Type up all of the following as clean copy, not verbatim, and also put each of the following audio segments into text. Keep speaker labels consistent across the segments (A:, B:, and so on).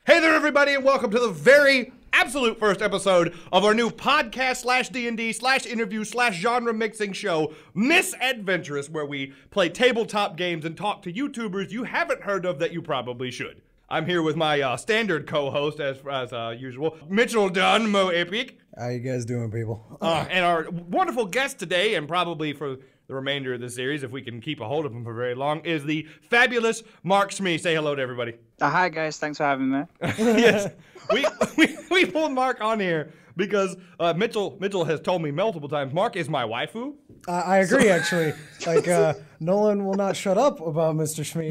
A: Hey there, everybody, and welcome to the very absolute first episode of our new podcast / D&D / interview / genre mixing show, Misadventurous, where we play tabletop games and talk to YouTubers you haven't heard of that you probably should. I'm here with my standard co-host, as usual, Mitchell Dunn, Mo Epic.
B: How you guys doing, people?
A: And our wonderful guest today, and probably for the remainder of the series, if we can keep a hold of him for very long, is the fabulous Mark Smee. Say hello to everybody.
C: Hi, guys. Thanks for having me.
A: Yes, we pulled Mark on here because Mitchell has told me multiple times, Mark is my waifu.
B: I agree, actually. Like, Nolan will not shut up about Mr. Smee.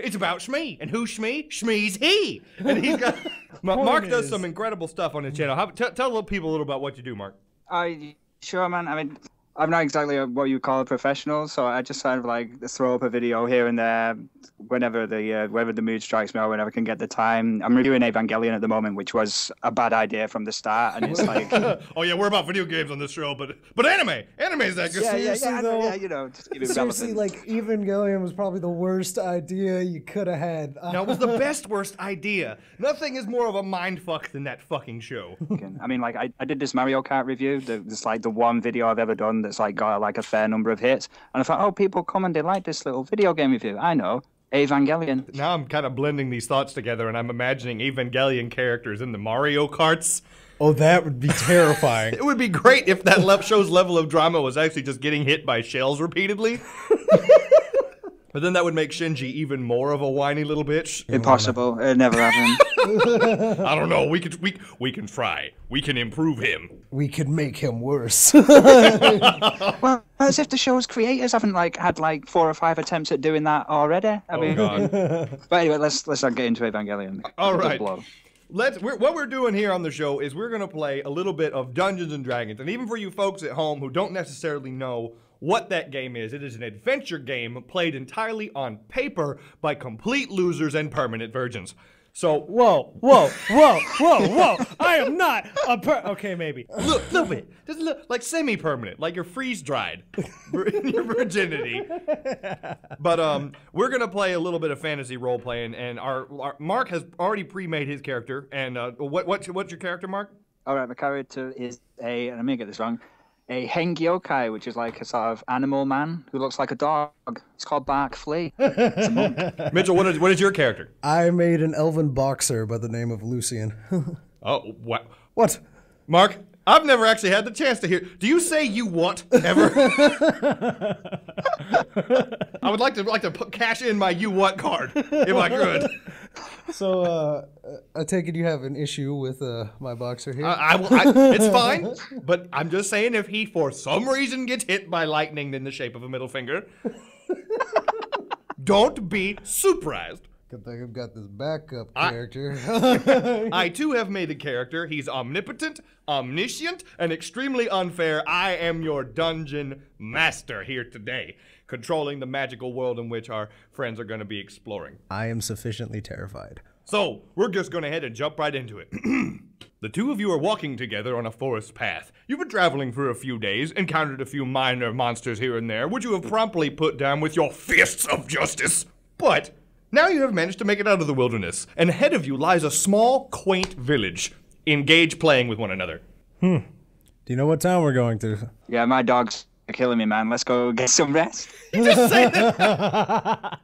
A: It's about Smee. And who's Smee? Smee's he. And he's got... Mark does some incredible stuff on his channel. Tell people a little about what you do, Mark.
C: Sure, man. I mean, I'm not exactly what you call a professional, so I just kind of like throw up a video here and there whenever the mood strikes me or whenever I can get the time. I'm reviewing Evangelion at the moment, which was a bad idea from the start, and it's like...
A: Oh yeah, we're about video games on this show, but anime is that good?
C: Yeah, you know, just keep it
B: seriously,
C: relevant.
B: like, Evangelion was probably the worst idea you could have had.
A: No, it was the best worst idea. Nothing is more of a mindfuck than that fucking show.
C: I mean, like, I did this Mario Kart review. It's like the one video I've ever done that's like got like a fair number of hits, and I thought, oh, people come and they like this little video game review. I know, Evangelion.
A: Now I'm kind of blending these thoughts together, and I'm imagining Evangelion characters in the Mario Karts.
B: Oh, that would be terrifying.
A: It would be great if that show's level of drama was actually just getting hit by shells repeatedly. But then that would make Shinji even more of a whiny little bitch.
C: Impossible. It never happened.
A: I don't know. We can try. We can improve him.
B: We could make him worse.
C: Well, as if the show's creators haven't had 4 or 5 attempts at doing that already. I mean,
A: God.
C: But anyway, let's not get into Evangelion.
A: All right. What we're doing here on the show is we're going to play a little bit of Dungeons & Dragons. And even for you folks at home who don't necessarily know what that game is, it is an adventure game played entirely on paper by complete losers and permanent virgins. So,
B: Whoa. I am not a okay, maybe.
A: Little bit. Just a little, like semi-permanent, like you're freeze-dried in your virginity. But we're going to play a little bit of fantasy role-playing, and our Mark has already pre-made his character. And what's your character, Mark?
C: All right, my character is and I'm going to get this wrong, a hengyokai, which is like a sort of animal man who looks like a dog. It's called Bark Flea. It's a monk.
A: Mitchell, what is your character?
B: I made an elven boxer by the name of Lucian.
A: Oh, what?
B: What?
A: Mark, I've never actually had the chance to hear. Do you say you what ever? I would like to cash in my you what card if I could.
B: So, I take it you have an issue with my boxer here?
A: It's fine, but I'm just saying if he for some reason gets hit by lightning in the shape of a middle finger, don't be surprised.
B: Good thing I've got this backup character.
A: I too have made a character. He's omnipotent, omniscient, and extremely unfair. I am your dungeon master here today, controlling the magical world in which our friends are going to be exploring.
B: I am sufficiently terrified.
A: So, we're just going to head and jump right into it. The two of you are walking together on a forest path. You've been traveling for a few days, encountered a few minor monsters here and there, which you have promptly put down with your fists of justice. But now you have managed to make it out of the wilderness, and ahead of you lies a small, quaint village. Engage playing with one another.
B: Do you know what town we're going to?
C: Yeah, my dogs are killing me, man. Let's go get some rest.
A: You just say that.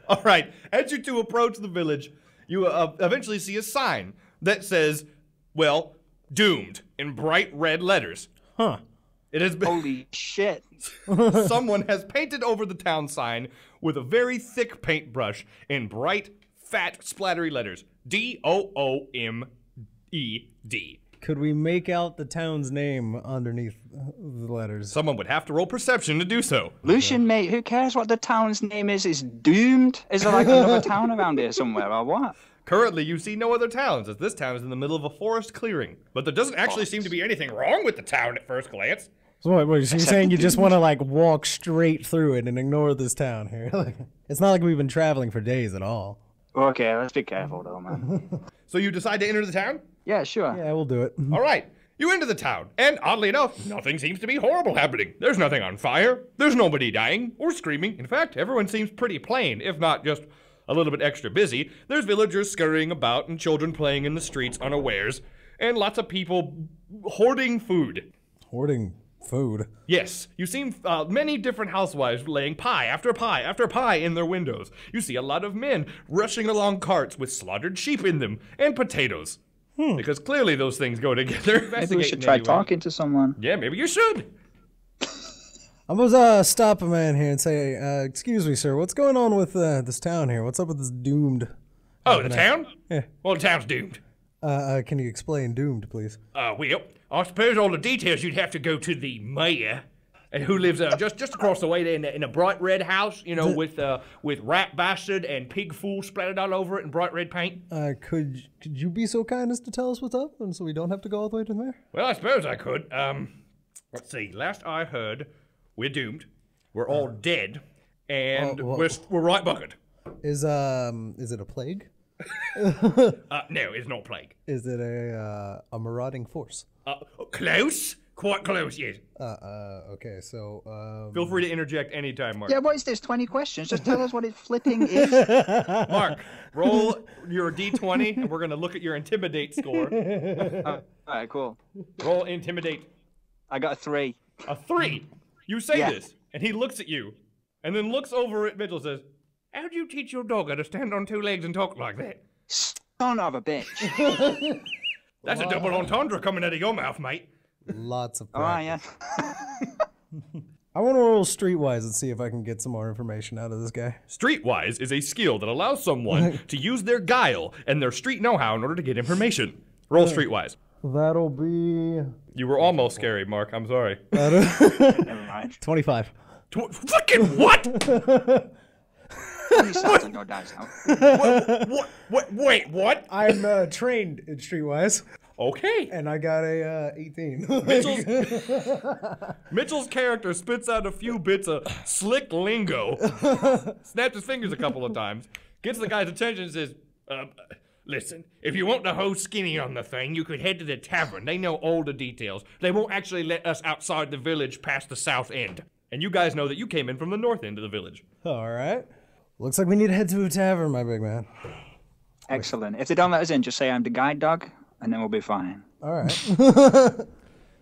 A: All right, as you two approach the village, you eventually see a sign that says, well, doomed, in bright red letters.
B: Huh.
A: It has been...
C: Holy shit.
A: Someone has painted over the town sign with a very thick paintbrush in bright, fat, splattery letters. D-O-O-M-E-D.
B: Could we make out the town's name underneath the letters?
A: Someone would have to roll perception to do so.
C: Lucian, mate, who cares what the town's name is? It's doomed. Is there like another town around here somewhere or what?
A: Currently, you see no other towns, as this town is in the middle of a forest clearing. But there doesn't actually seem to be anything wrong with the town at first glance.
B: So what, so you're saying you just want to like walk straight through it and ignore this town here? It's not like we've been traveling for days at all.
C: Okay, let's be careful though, man.
A: So you decide to enter the town?
C: Yeah, sure.
B: Yeah, we'll do it.
A: All right. You enter the town, and oddly enough, nothing seems to be horrible happening. There's nothing on fire. There's nobody dying or screaming. In fact, everyone seems pretty plain, if not just a little bit extra busy, there's villagers scurrying about and children playing in the streets unawares, and lots of people hoarding food.
B: Hoarding food?
A: Yes, you see many different housewives laying pie after pie after pie in their windows. You see a lot of men rushing along carts with slaughtered sheep in them, and potatoes. Because clearly those things go together.
C: Maybe we should try talking to someone.
A: Yeah, maybe you should.
B: I'm gonna stop a man here and say, excuse me, sir, what's going on with this town here? What's up with this doomed?
A: Oh, the town?
B: Yeah.
A: Well, the town's doomed.
B: Can you explain doomed, please?
A: Well, I suppose all the details you'd have to go to the mayor, who lives just across the way there in a bright red house, you know, with rat bastard and pig fool splattered all over it in bright red paint.
B: Could you be so kind as to tell us what's up, and so we don't have to go all the way to there?
A: Well, I suppose I could. Let's see. Last I heard, we're doomed. We're all dead, and we're right bucketed.
B: Is it a plague?
A: No, it's not plague.
B: Is it a marauding force?
A: Close. Quite close, yes.
B: Okay, so,
A: Feel free to interject anytime, Mark.
C: Yeah, what is this, 20 questions? Just tell us what it flipping is.
A: Mark, roll your D20, and we're going to look at your Intimidate score.
C: All right, cool.
A: Roll Intimidate.
C: I got a 3.
A: A 3? You say
C: Yeah.
A: this, and he looks at you, and then looks over at Mitchell and says, how'd you teach your dog how to stand on 2 legs and talk like that?
C: Son of a bitch.
A: That's a double entendre coming out of your mouth, mate.
B: lots of
C: Oh,
B: practice.
C: yeah.
B: I want to roll streetwise and see if I can get some more information out of this guy.
A: Streetwise is a skill that allows someone to use their guile and their street know-how in order to get information. Roll streetwise.
B: That'll be...
A: You were almost scary, Mark. I'm sorry.
C: Never mind.
B: 25.
A: Fucking what?
C: How many sides on your dice now?
A: Wait, what?
B: I'm trained in streetwise,
A: Okay.
B: and I got a 18.
A: Mitchell's character spits out a few bits of slick lingo, snaps his fingers a couple of times, gets the guy's attention and says, listen, if you want the whole skinny on the thing, you could head to the tavern. They know all the details. They won't actually let us outside the village past the south end. And you guys know that you came in from the north end of the village.
B: All right. Looks like we need to head to a tavern, my big man.
C: Excellent. If they don't let us in, just say I'm the guide dog, and then we'll be fine.
B: All right.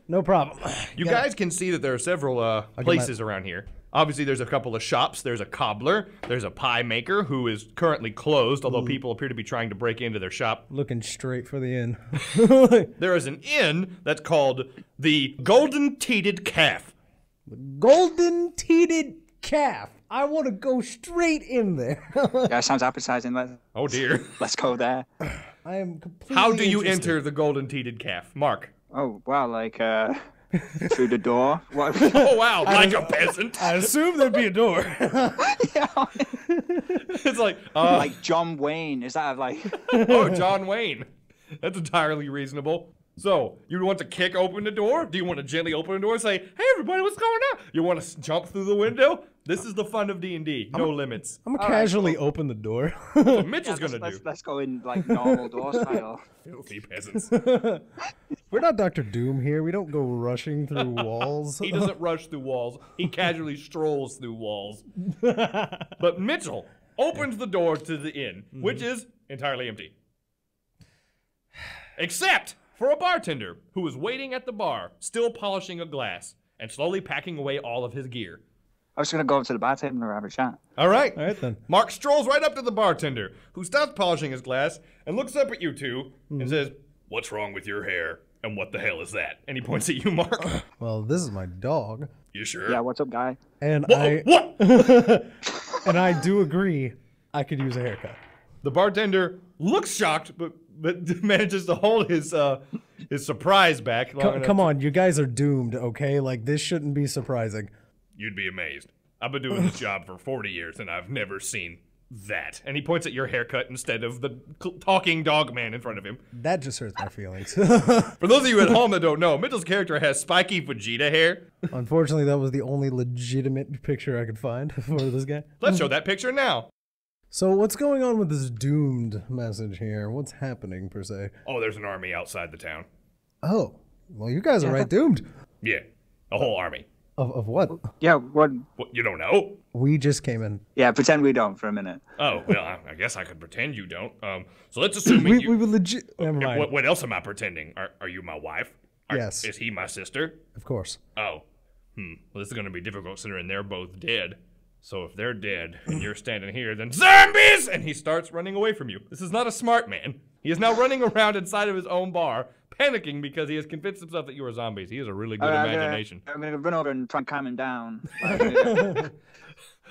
B: No problem.
A: You guys can see that there are several places around here. Obviously, there's a couple of shops. There's a cobbler. There's a pie maker who is currently closed, although people appear to be trying to break into their shop.
B: Looking straight for the inn.
A: There is an inn that's called the Golden Teated Calf.
B: Golden teated calf. I want to go straight in there.
C: Yeah, sounds appetizing.
A: Oh, dear.
C: Let's go there.
B: I am completely
A: How do you
B: interested.
A: enter the Golden Teated Calf? Mark.
C: Oh, wow, like, through the door? What?
A: Oh, wow, like a peasant.
B: I assume there'd be a door.
C: Yeah.
A: It's like,
C: Like John Wayne. Is that like...
A: oh, John Wayne. That's entirely reasonable. So, you want to kick open the door? Do you want to gently open the door and say, hey, everybody, what's going on? You want to jump through the window? This is the fun of D&D. No limits.
B: I'm gonna casually open the door.
A: What Mitchell's going to do.
C: Let's go in, like, normal door style.
A: Filthy peasants.
B: We're not Dr. Doom here. We don't go rushing through walls.
A: He doesn't rush through walls. He casually strolls through walls. But Mitchell opens the door to the inn, which is entirely empty. Except for a bartender who is waiting at the bar, still polishing a glass, and slowly packing away all of his gear.
C: I was going to go up to the bartender and have a chat.
A: All right.
B: All right, then.
A: Mark strolls right up to the bartender, who stops polishing his glass and looks up at you two and says, what's wrong with your hair? And what the hell is that? And he points at you, Mark.
B: Well, this is my dog.
A: You sure?
C: Yeah, what's up, guy?
B: And
A: What?
B: and I do agree I could use a haircut.
A: The bartender looks shocked, but manages to hold his surprise back.
B: Come on, you guys are doomed, okay? Like, this shouldn't be surprising.
A: You'd be amazed. I've been doing this job for 40 years, and I've never seen that. And he points at your haircut instead of the talking dog man in front of him.
B: That just hurts my feelings.
A: For those of you at home that don't know, Mitchell's character has spiky Vegeta hair.
B: Unfortunately, that was the only legitimate picture I could find for this guy.
A: Let's show that picture now.
B: So what's going on with this doomed message here? What's happening, per se?
A: Oh, there's an army outside the town.
B: Oh, well, you guys are right doomed.
A: Yeah, a whole army.
B: Of what?
C: Yeah, what?
A: What, you don't know?
B: We just came in.
C: Yeah, pretend we don't for a minute.
A: Oh, well, I guess I could pretend you don't. So let's assume
B: We
A: you...
B: were legit. Never mind.
A: What else am I pretending? Are you my wife?
B: Yes.
A: Is he my sister?
B: Of course.
A: Oh. Well, this is going to be difficult considering they're both dead. So if they're dead and you're standing here, then zombies! And he starts running away from you. This is not a smart man. He is now running around inside of his own bar, panicking because he has convinced himself that you are zombies. He has a really good imagination.
C: I'm gonna run over and try and calm him down.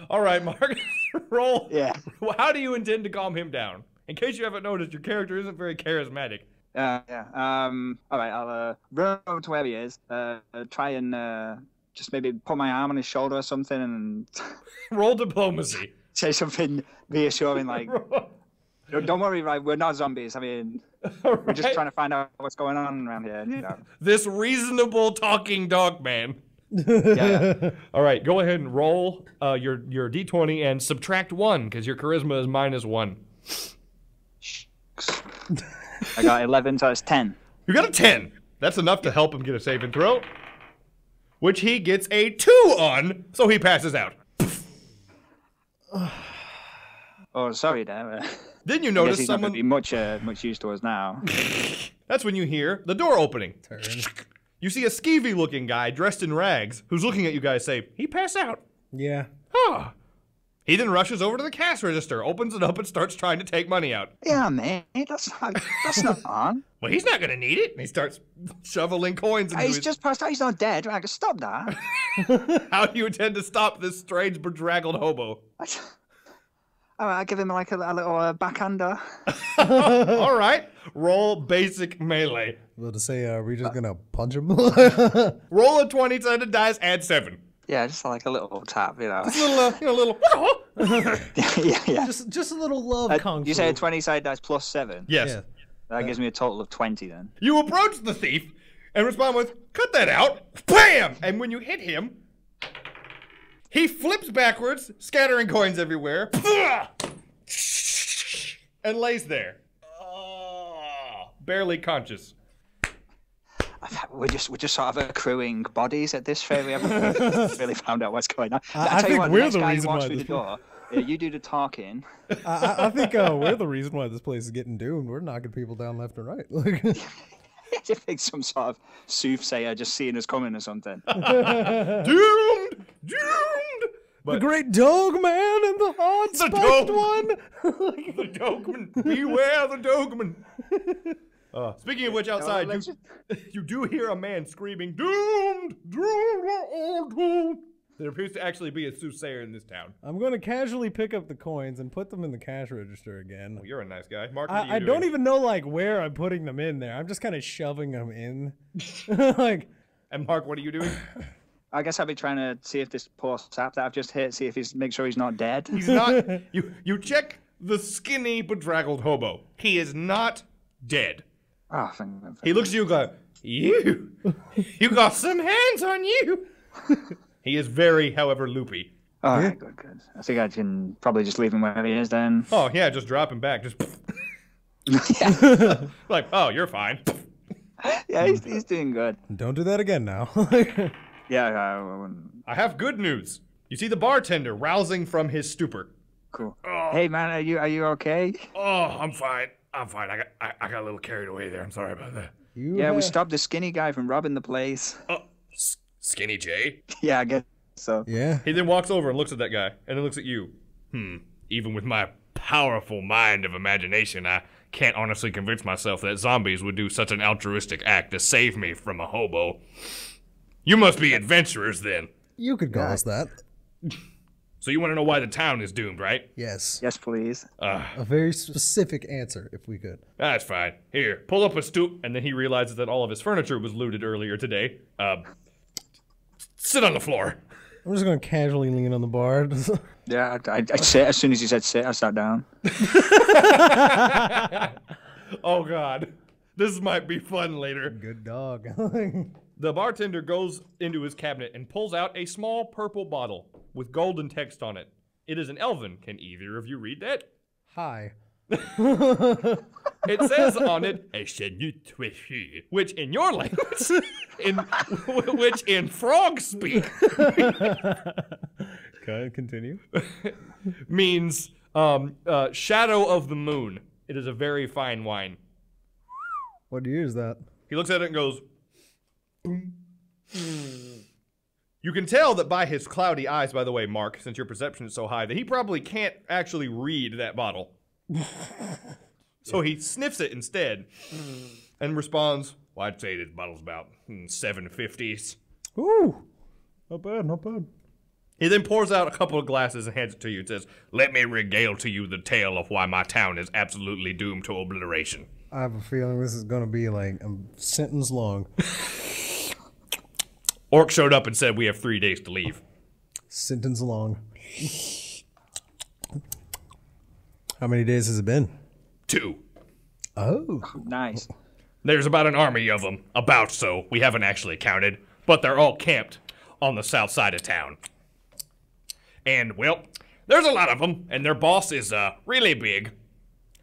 A: All right, Mark. Roll.
C: Yeah.
A: How do you intend to calm him down? In case you haven't noticed, your character isn't very charismatic.
C: Yeah. All right. I'll run over to where he is. Try and just maybe put my arm on his shoulder or something and
A: Roll diplomacy.
C: say something reassuring like, "Don't worry, right? We're not zombies. I mean, we're just trying to find out what's going on around here." You know.
A: This reasonable talking dog man.
C: Yeah.
A: All right, go ahead and roll your d20 and subtract 1 because your charisma is -1.
C: I got 11, so it's 10.
A: You got a 10. That's enough to help him get a saving throw, which he gets a 2 on, so he passes out.
C: Oh, sorry, there.
A: Then you
C: I guess
A: notice
C: he's
A: someone.
C: not gonna be much use to us now.
A: That's when you hear the door opening.
B: Turn.
A: You see a skeevy-looking guy dressed in rags who's looking at you guys say, he passed out.
B: Yeah.
A: Huh. He then rushes over to the cash register, opens it up, and starts trying to take money out.
C: Yeah, mate, that's not on.
A: Well, he's not going to need it. And he starts shoveling coins into
C: He's
A: his...
C: just passed out. He's not dead. I can stop that.
A: How do you intend to stop this strange, bedraggled hobo?
C: I give him like a little backhander.
A: All right. Roll basic melee.
B: Well, to say, are we just gonna punch him?
A: Roll a 20 sided dice, add 7.
C: Yeah, just like a little tap, you know.
A: Just a little,
C: yeah.
B: just a little love kung fu.
C: You say a 20-sided dice plus 7?
A: Yes.
B: Yeah.
C: That gives me a total of 20 then.
A: You approach the thief and respond with, cut that out, bam! And when you hit him, he flips backwards, scattering coins everywhere, and lays there. Barely conscious.
C: We're just sort of accruing bodies at this fair. We haven't really found out what's going on.
B: I
C: tell you
B: think
C: what,
B: we're
C: next
B: the
C: guy who
B: reason
C: walks
B: why
C: through the
B: this-
C: door. You do the talking.
B: I think we're the reason why this place is getting doomed. We're knocking people down left and right.
C: You think some sort of soothsayer just seeing us coming or something.
A: Doomed!
B: The great dog man and the hard
A: The
B: spiked
A: dog.
B: one.
A: The dogman! Beware the dogman! Speaking of which, outside,
C: let's
A: you do hear a man screaming, doomed! Doomed! We're all doomed! There appears to actually be a soothsayer in this town.
B: I'm going to casually pick up the coins and put them in the cash register again.
A: Well, you're a nice guy. Mark, what are you
B: I
A: doing?
B: don't even know like where I'm putting them in there. I'm just kind of shoving them in. Like,
A: And Mark, what are you doing?
C: I guess I'll be trying to see if this poor sap that I've just hit, see if make sure he's not dead.
A: He's not. You check the skinny, bedraggled hobo. He is not dead.
C: Oh, thank God.
A: He looks at you and goes, you got some hands on you. He is very, however, loopy.
C: All right, good. I think I can probably just leave him where he is then.
A: Oh, yeah, just drop him back. Just
C: Yeah,
A: like, oh, you're fine.
C: yeah, he's doing good.
B: don't do that again now.
C: Yeah,
A: I have good news. You see the bartender rousing from his stupor.
C: cool.
A: Oh.
C: Hey, man, are you okay?
A: Oh, I'm fine. I got a little carried away there. I'm sorry about that.
C: Yeah, we stopped the skinny guy from robbing the place.
A: Oh, Skinny Jay?
C: Yeah, I guess so.
B: Yeah.
A: He then walks over and looks at that guy, and then looks at you. Even with my powerful mind of imagination, I can't honestly convince myself that zombies would do such an altruistic act to save me from a hobo. You must be adventurers, then.
B: You could call us that.
A: So you want to know why the town is doomed, right?
B: Yes.
C: Yes, please.
B: A very specific answer, if we could.
A: That's fine. Here, pull up a stoop, and then he realizes that all of his furniture was looted earlier today. Sit on the floor.
B: I'm just going to casually lean on the bar.
C: Yeah, I sit. As soon as you said sit, I sat down.
A: Oh, God. This might be fun later.
B: Good dog.
A: The bartender goes into his cabinet and pulls out a small purple bottle with golden text on it. It is an elven. Can either of you read that?
B: Hi.
A: It says on it, which in your language, which in frog speak,
B: Okay, continue.
A: means shadow of the moon. It is a very fine wine.
B: What year is that?
A: He looks at it and goes, boom. You can tell that by his cloudy eyes, by the way, Mark, since your perception is so high, that he probably can't actually read that bottle. So he sniffs it instead and responds, well, I'd say this bottle's about 750s.
B: Ooh, not bad, not bad.
A: He then pours out a couple of glasses and hands it to you and says, let me regale to you the tale of why my town is absolutely doomed to obliteration.
B: I have a feeling this is going to be like a sentence long.
A: Orc showed up and said we have 3 days to leave.
B: Sentence long. How many days has it been?
A: 2.
B: Oh.
C: Nice.
A: There's about an army of them. About so. We haven't actually counted. But they're all camped on the south side of town. And, well, there's a lot of them. And their boss is really big.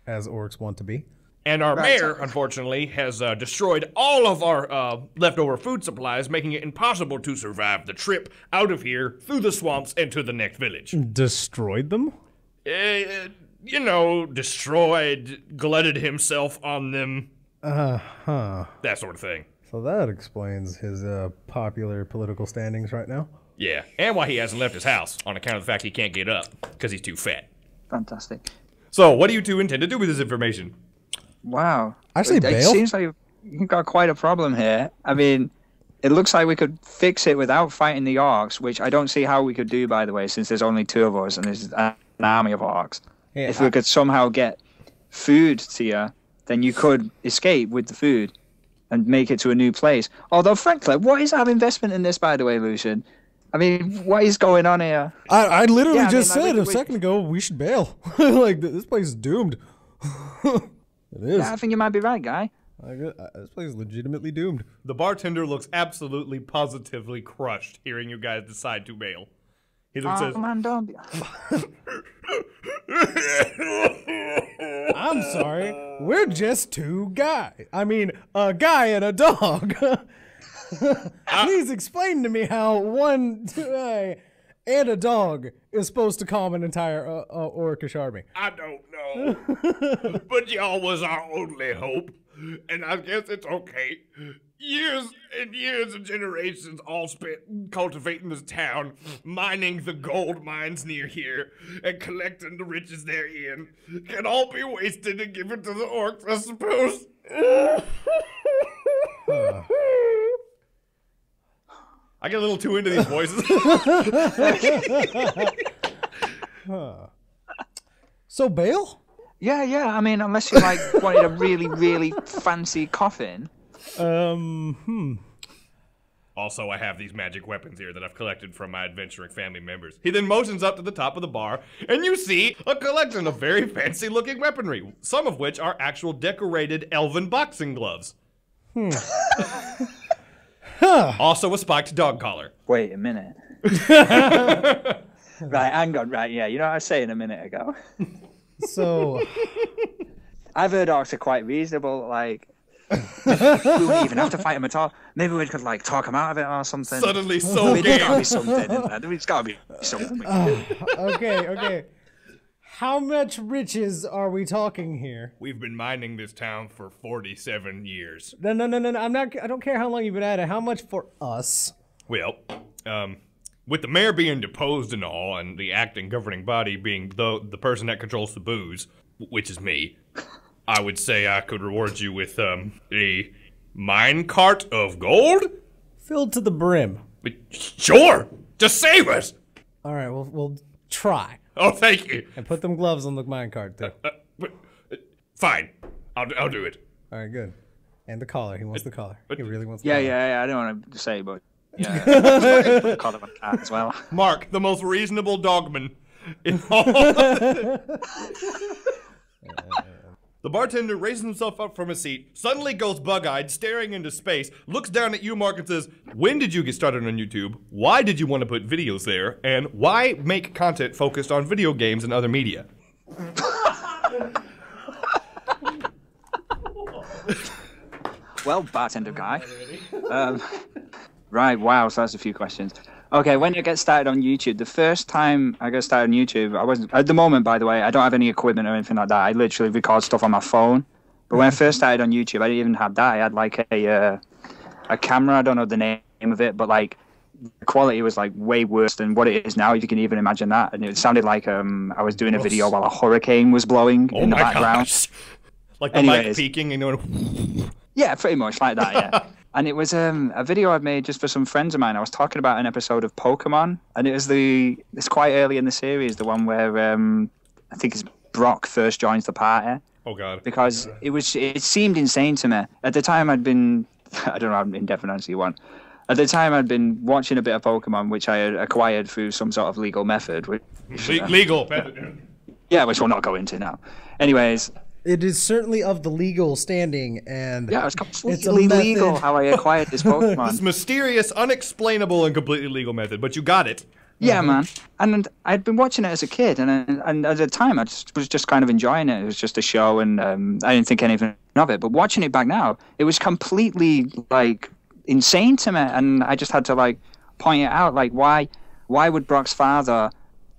B: As orcs want to be.
A: And our mayor, unfortunately, has destroyed all of our leftover food supplies, making it impossible to survive the trip out of here, through the swamps, and to the next village.
B: Destroyed them?
A: You know, destroyed, glutted himself on them.
B: Uh-huh.
A: That sort of thing.
B: So that explains his popular political standings right now.
A: Yeah, and why he hasn't left his house, on account of the fact he can't get up, because he's too fat.
C: Fantastic.
A: So, what do you two intend to do with this information?
C: Wow.
B: Actually,
C: it seems like you've got quite a problem here. I mean, it looks like we could fix it without fighting the orcs, which I don't see how we could do, by the way, since there's only 2 of us and there's an army of orcs.
B: Yeah,
C: if we could somehow get food to you, then you could escape with the food and make it to a new place. Although, frankly, what is our investment in this, by the way, Lucian? I mean, what is going on here?
B: I literally just said
C: like,
B: a second ago we should bail. Like, this place is doomed. It is.
C: Yeah, I think you might be right, guy.
B: This place is legitimately doomed.
A: The bartender looks absolutely, positively crushed hearing you guys decide to bail. He then says,
C: man, don't be...
B: I'm sorry. We're just 2 guys. I mean, a guy and a dog. Please explain to me how one guy and a dog is supposed to calm an entire orcish army.
A: I don't know, but y'all was our only hope, and I guess it's okay. Years and years of generations all spent cultivating this town, mining the gold mines near here, and collecting the riches therein, can all be wasted and given to the orcs, I suppose. I get a little too into these voices.
B: So bail?
C: Yeah. I mean, unless you like wanted a really, really fancy coffin.
A: Also, I have these magic weapons here that I've collected from my adventuring family members. He then motions up to the top of the bar, and you see a collection of very fancy-looking weaponry, some of which are actual decorated elven boxing gloves. Also a spiked dog collar.
C: Wait a minute. Right, hang on, right, yeah. You know what I was saying a minute ago?
B: So...
C: I've heard orcs are quite reasonable, like... we wouldn't even have to fight them at all. Maybe we could, like, talk them out of it or something.
A: Suddenly so
C: There's
A: game.
C: gotta be something in there. There's gotta be something.
B: Okay. How much riches are we talking here?
A: We've been mining this town for 47 years.
B: No. I don't care how long you've been at it. How much for us?
A: Well, with the mayor being deposed and all, and the acting governing body being the person that controls the booze, which is me, I would say I could reward you with, a mine cart of gold?
B: Filled to the brim.
A: Sure! Just save us!
B: Alright, we'll try.
A: Oh, thank you.
B: And put them gloves on the minecart, too.
A: Fine. I'll do it.
B: Alright, good. And the collar. He wants the collar. He really wants the
C: Yeah,
B: collar.
C: yeah. I don't want to say, but yeah. Call them a cat as well.
A: Mark, the most reasonable dogman in all. The bartender raises himself up from his seat, suddenly goes bug-eyed, staring into space, looks down at you, Mark, and says, when did you get started on YouTube? Why did you want to put videos there? And why make content focused on video games and other media?
C: Well, bartender guy. Right, wow, so that's a few questions. Okay, when I get started on YouTube, the first time I got started on YouTube, I wasn't, at the moment, by the way, I don't have any equipment or anything like that. I literally record stuff on my phone. But when I first started on YouTube, I didn't even have that. I had like a camera, I don't know the name of it, but like the quality was like way worse than what it is now, if you can even imagine that. And it sounded like I was doing a video while a hurricane was blowing in the background.
A: Gosh. Like the mic peaking and going...
C: Yeah, pretty much like that, yeah. And it was a video I'd made just for some friends of mine. I was talking about an episode of Pokemon, and it's quite early in the series, the one where I think it's Brock first joins the party.
A: Oh God!
C: Because it seemed insane to me at the time. I don't know, I'm indefinite answer you want. At the time, I'd been watching a bit of Pokemon, which I had acquired through some sort of legal method.
A: Legal method.
C: Yeah, which we'll not go into now. Anyways.
B: It is certainly of the legal standing, and
C: yeah, it's completely legal how I acquired this Pokemon.
A: This mysterious, unexplainable, and completely legal method, but you got it.
C: Yeah, man. And I'd been watching it as a kid, and at the time, I was just kind of enjoying it. It was just a show, and I didn't think anything of it. But watching it back now, it was completely like insane to me, and I just had to like point it out, like why would Brock's father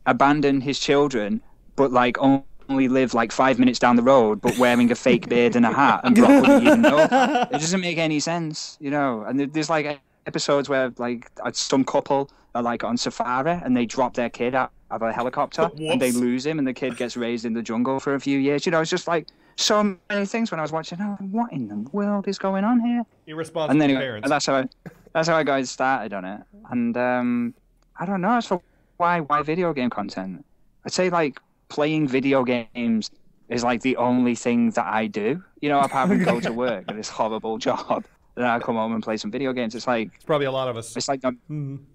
C: abandon his children, but like only live like 5 minutes down the road, but wearing a fake beard and a hat, and Brock wouldn't even know. It doesn't make any sense, you know. And there's like episodes where like some couple are like on safari and they drop their kid out of a helicopter and they lose him, and the kid gets raised in the jungle for a few years. You know, it's just like so many things when I was watching. Oh, what in the world is going on here?
A: Irresponsible parents.
C: And that's how I got started on it. And I don't know. As for why video game content, I'd say like playing video games is like the only thing that I do, you know, apart from go to work at this horrible job. Then I come home and play some video games. It's
A: probably a lot of us.
C: It's like,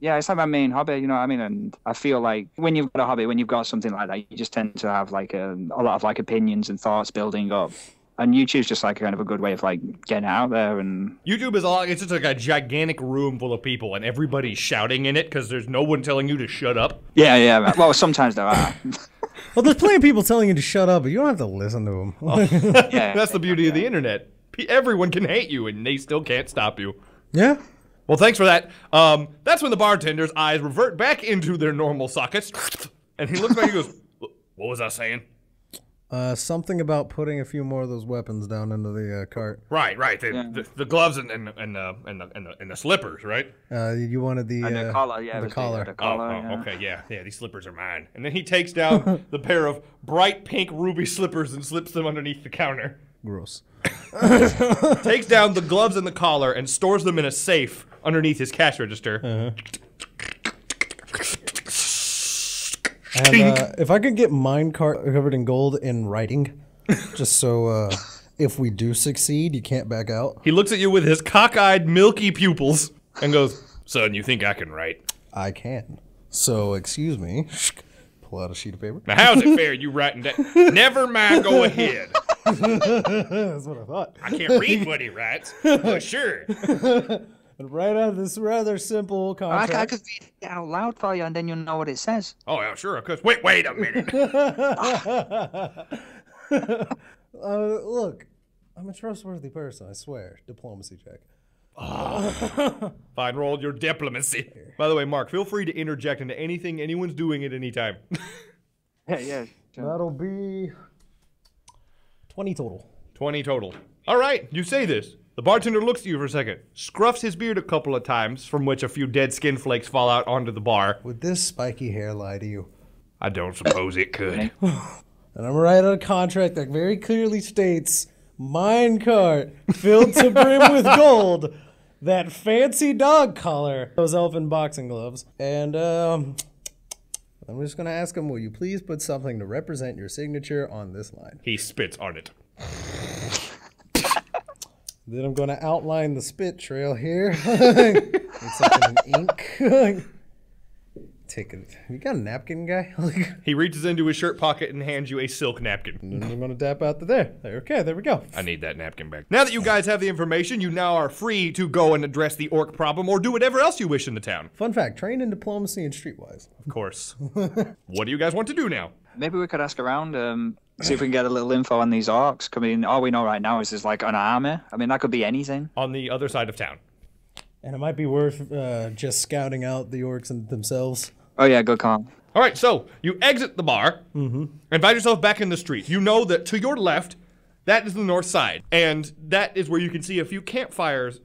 C: yeah, it's like my main hobby, you know what I mean? And I feel like when you've got a hobby, when you've got something like that, you just tend to have like a lot of like opinions and thoughts building up. And YouTube's just like kind of a good way of like getting out there. And
A: YouTube is it's just like a gigantic room full of people, and everybody's shouting in it because there's no one telling you to shut up.
C: Yeah. Well, sometimes there are.
B: Well, there's plenty of people telling you to shut up, but you don't have to listen to them.
A: Yeah, that's the beauty of the internet. Everyone can hate you, and they still can't stop you.
B: Yeah.
A: Well, thanks for that. That's when the bartender's eyes revert back into their normal sockets, and he looks back and goes, "What was I saying?"
B: Something about putting a few more of those weapons down into the cart.
A: Right. The gloves and the slippers, right?
B: You wanted the
C: collar, yeah.
B: The collar.
C: The collar,
A: yeah. Okay, yeah. These slippers are mine. And then he takes down the pair of bright pink ruby slippers and slips them underneath the counter.
B: Gross.
A: Takes down the gloves and the collar and stores them in a safe underneath his cash register.
B: And if I could get minecart covered in gold in writing, just so if we do succeed, you can't back out.
A: He looks at you with his cockeyed, milky pupils and goes, "Son, you think I can write?"
B: I can. So, excuse me. Pull out a sheet of paper.
A: Now, how's it fair you writing that? Never mind, go ahead.
B: That's what I thought.
A: I can't read what he writes, but sure.
B: And right out of this rather simple contract.
C: I could read it out loud for you, and then you'll know what it says.
A: Oh, yeah, sure, of course. Wait a minute.
B: Look, I'm a trustworthy person, I swear. Diplomacy check.
A: Fine, roll your diplomacy. By the way, Mark, feel free to interject into anything anyone's doing at any time.
C: Yeah. Sure.
B: That'll be 20 total.
A: 20 total. All right, you say this. The bartender looks at you for a second, scruffs his beard a couple of times, from which a few dead skin flakes fall out onto the bar.
B: Would this spiky hair lie to you?
A: I don't suppose it could.
B: And I'm writing a contract that very clearly states, minecart filled to brim with gold, that fancy dog collar, those elfin boxing gloves, and I'm just going to ask him, will you please put something to represent your signature on this line?
A: He spits on it.
B: Then I'm going to outline the spit trail here. It's something in ink. Take it. You got a napkin, guy?
A: He reaches into his shirt pocket and hands you a silk napkin.
B: And then I'm going to dap out to there. Okay, there we go.
A: I need that napkin back. Now that you guys have the information, you now are free to go and address the orc problem or do whatever else you wish in the town.
B: Fun fact, trained in diplomacy and streetwise.
A: Of course. What do you guys want to do now?
C: Maybe we could ask around. See if we can get a little info on these orcs. I mean, all we know right now is there's like an army. I mean, that could be anything.
A: On the other side of town.
B: And it might be worth just scouting out the orcs themselves.
C: Oh yeah, good call.
A: All right, so you exit the bar and find yourself back in the street. You know that to your left, that is the north side. And that is where you can see a few campfires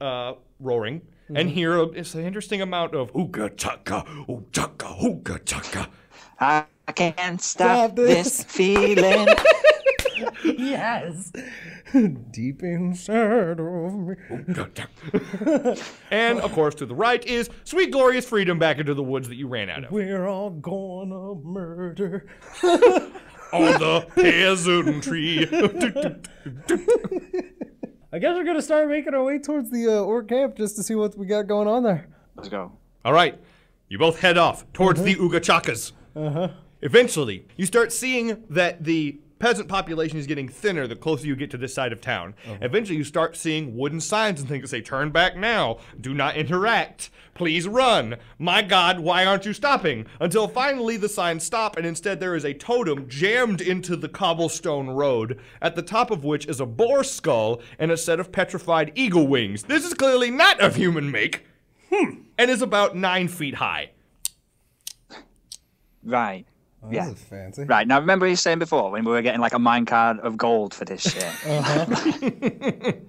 A: roaring and hear an interesting amount of ooga chaka, ooga chaka.
C: I can't stop this feeling.
B: Yes. Deep inside of me.
A: And, of course, to the right is sweet, glorious freedom back into the woods that you ran out of.
B: We're all gonna murder.
A: On the peasantry.
B: I guess we're gonna start making our way towards the orc camp just to see what we got going on there.
C: Let's go.
A: All right. You both head off towards the Ooga Chakas. Eventually, you start seeing that the peasant population is getting thinner the closer you get to this side of town. Eventually, you start seeing wooden signs and things that say, turn back now, do not interact, please run, my God, why aren't you stopping? Until finally the signs stop and instead there is a totem jammed into the cobblestone road, at the top of which is a boar skull and a set of petrified eagle wings. This is clearly not of human make, and is about 9 feet high.
C: Right.
B: Oh,
C: Yeah.
B: This is fancy.
C: Right, now remember you saying before when we were getting like a minecart of gold for this shit?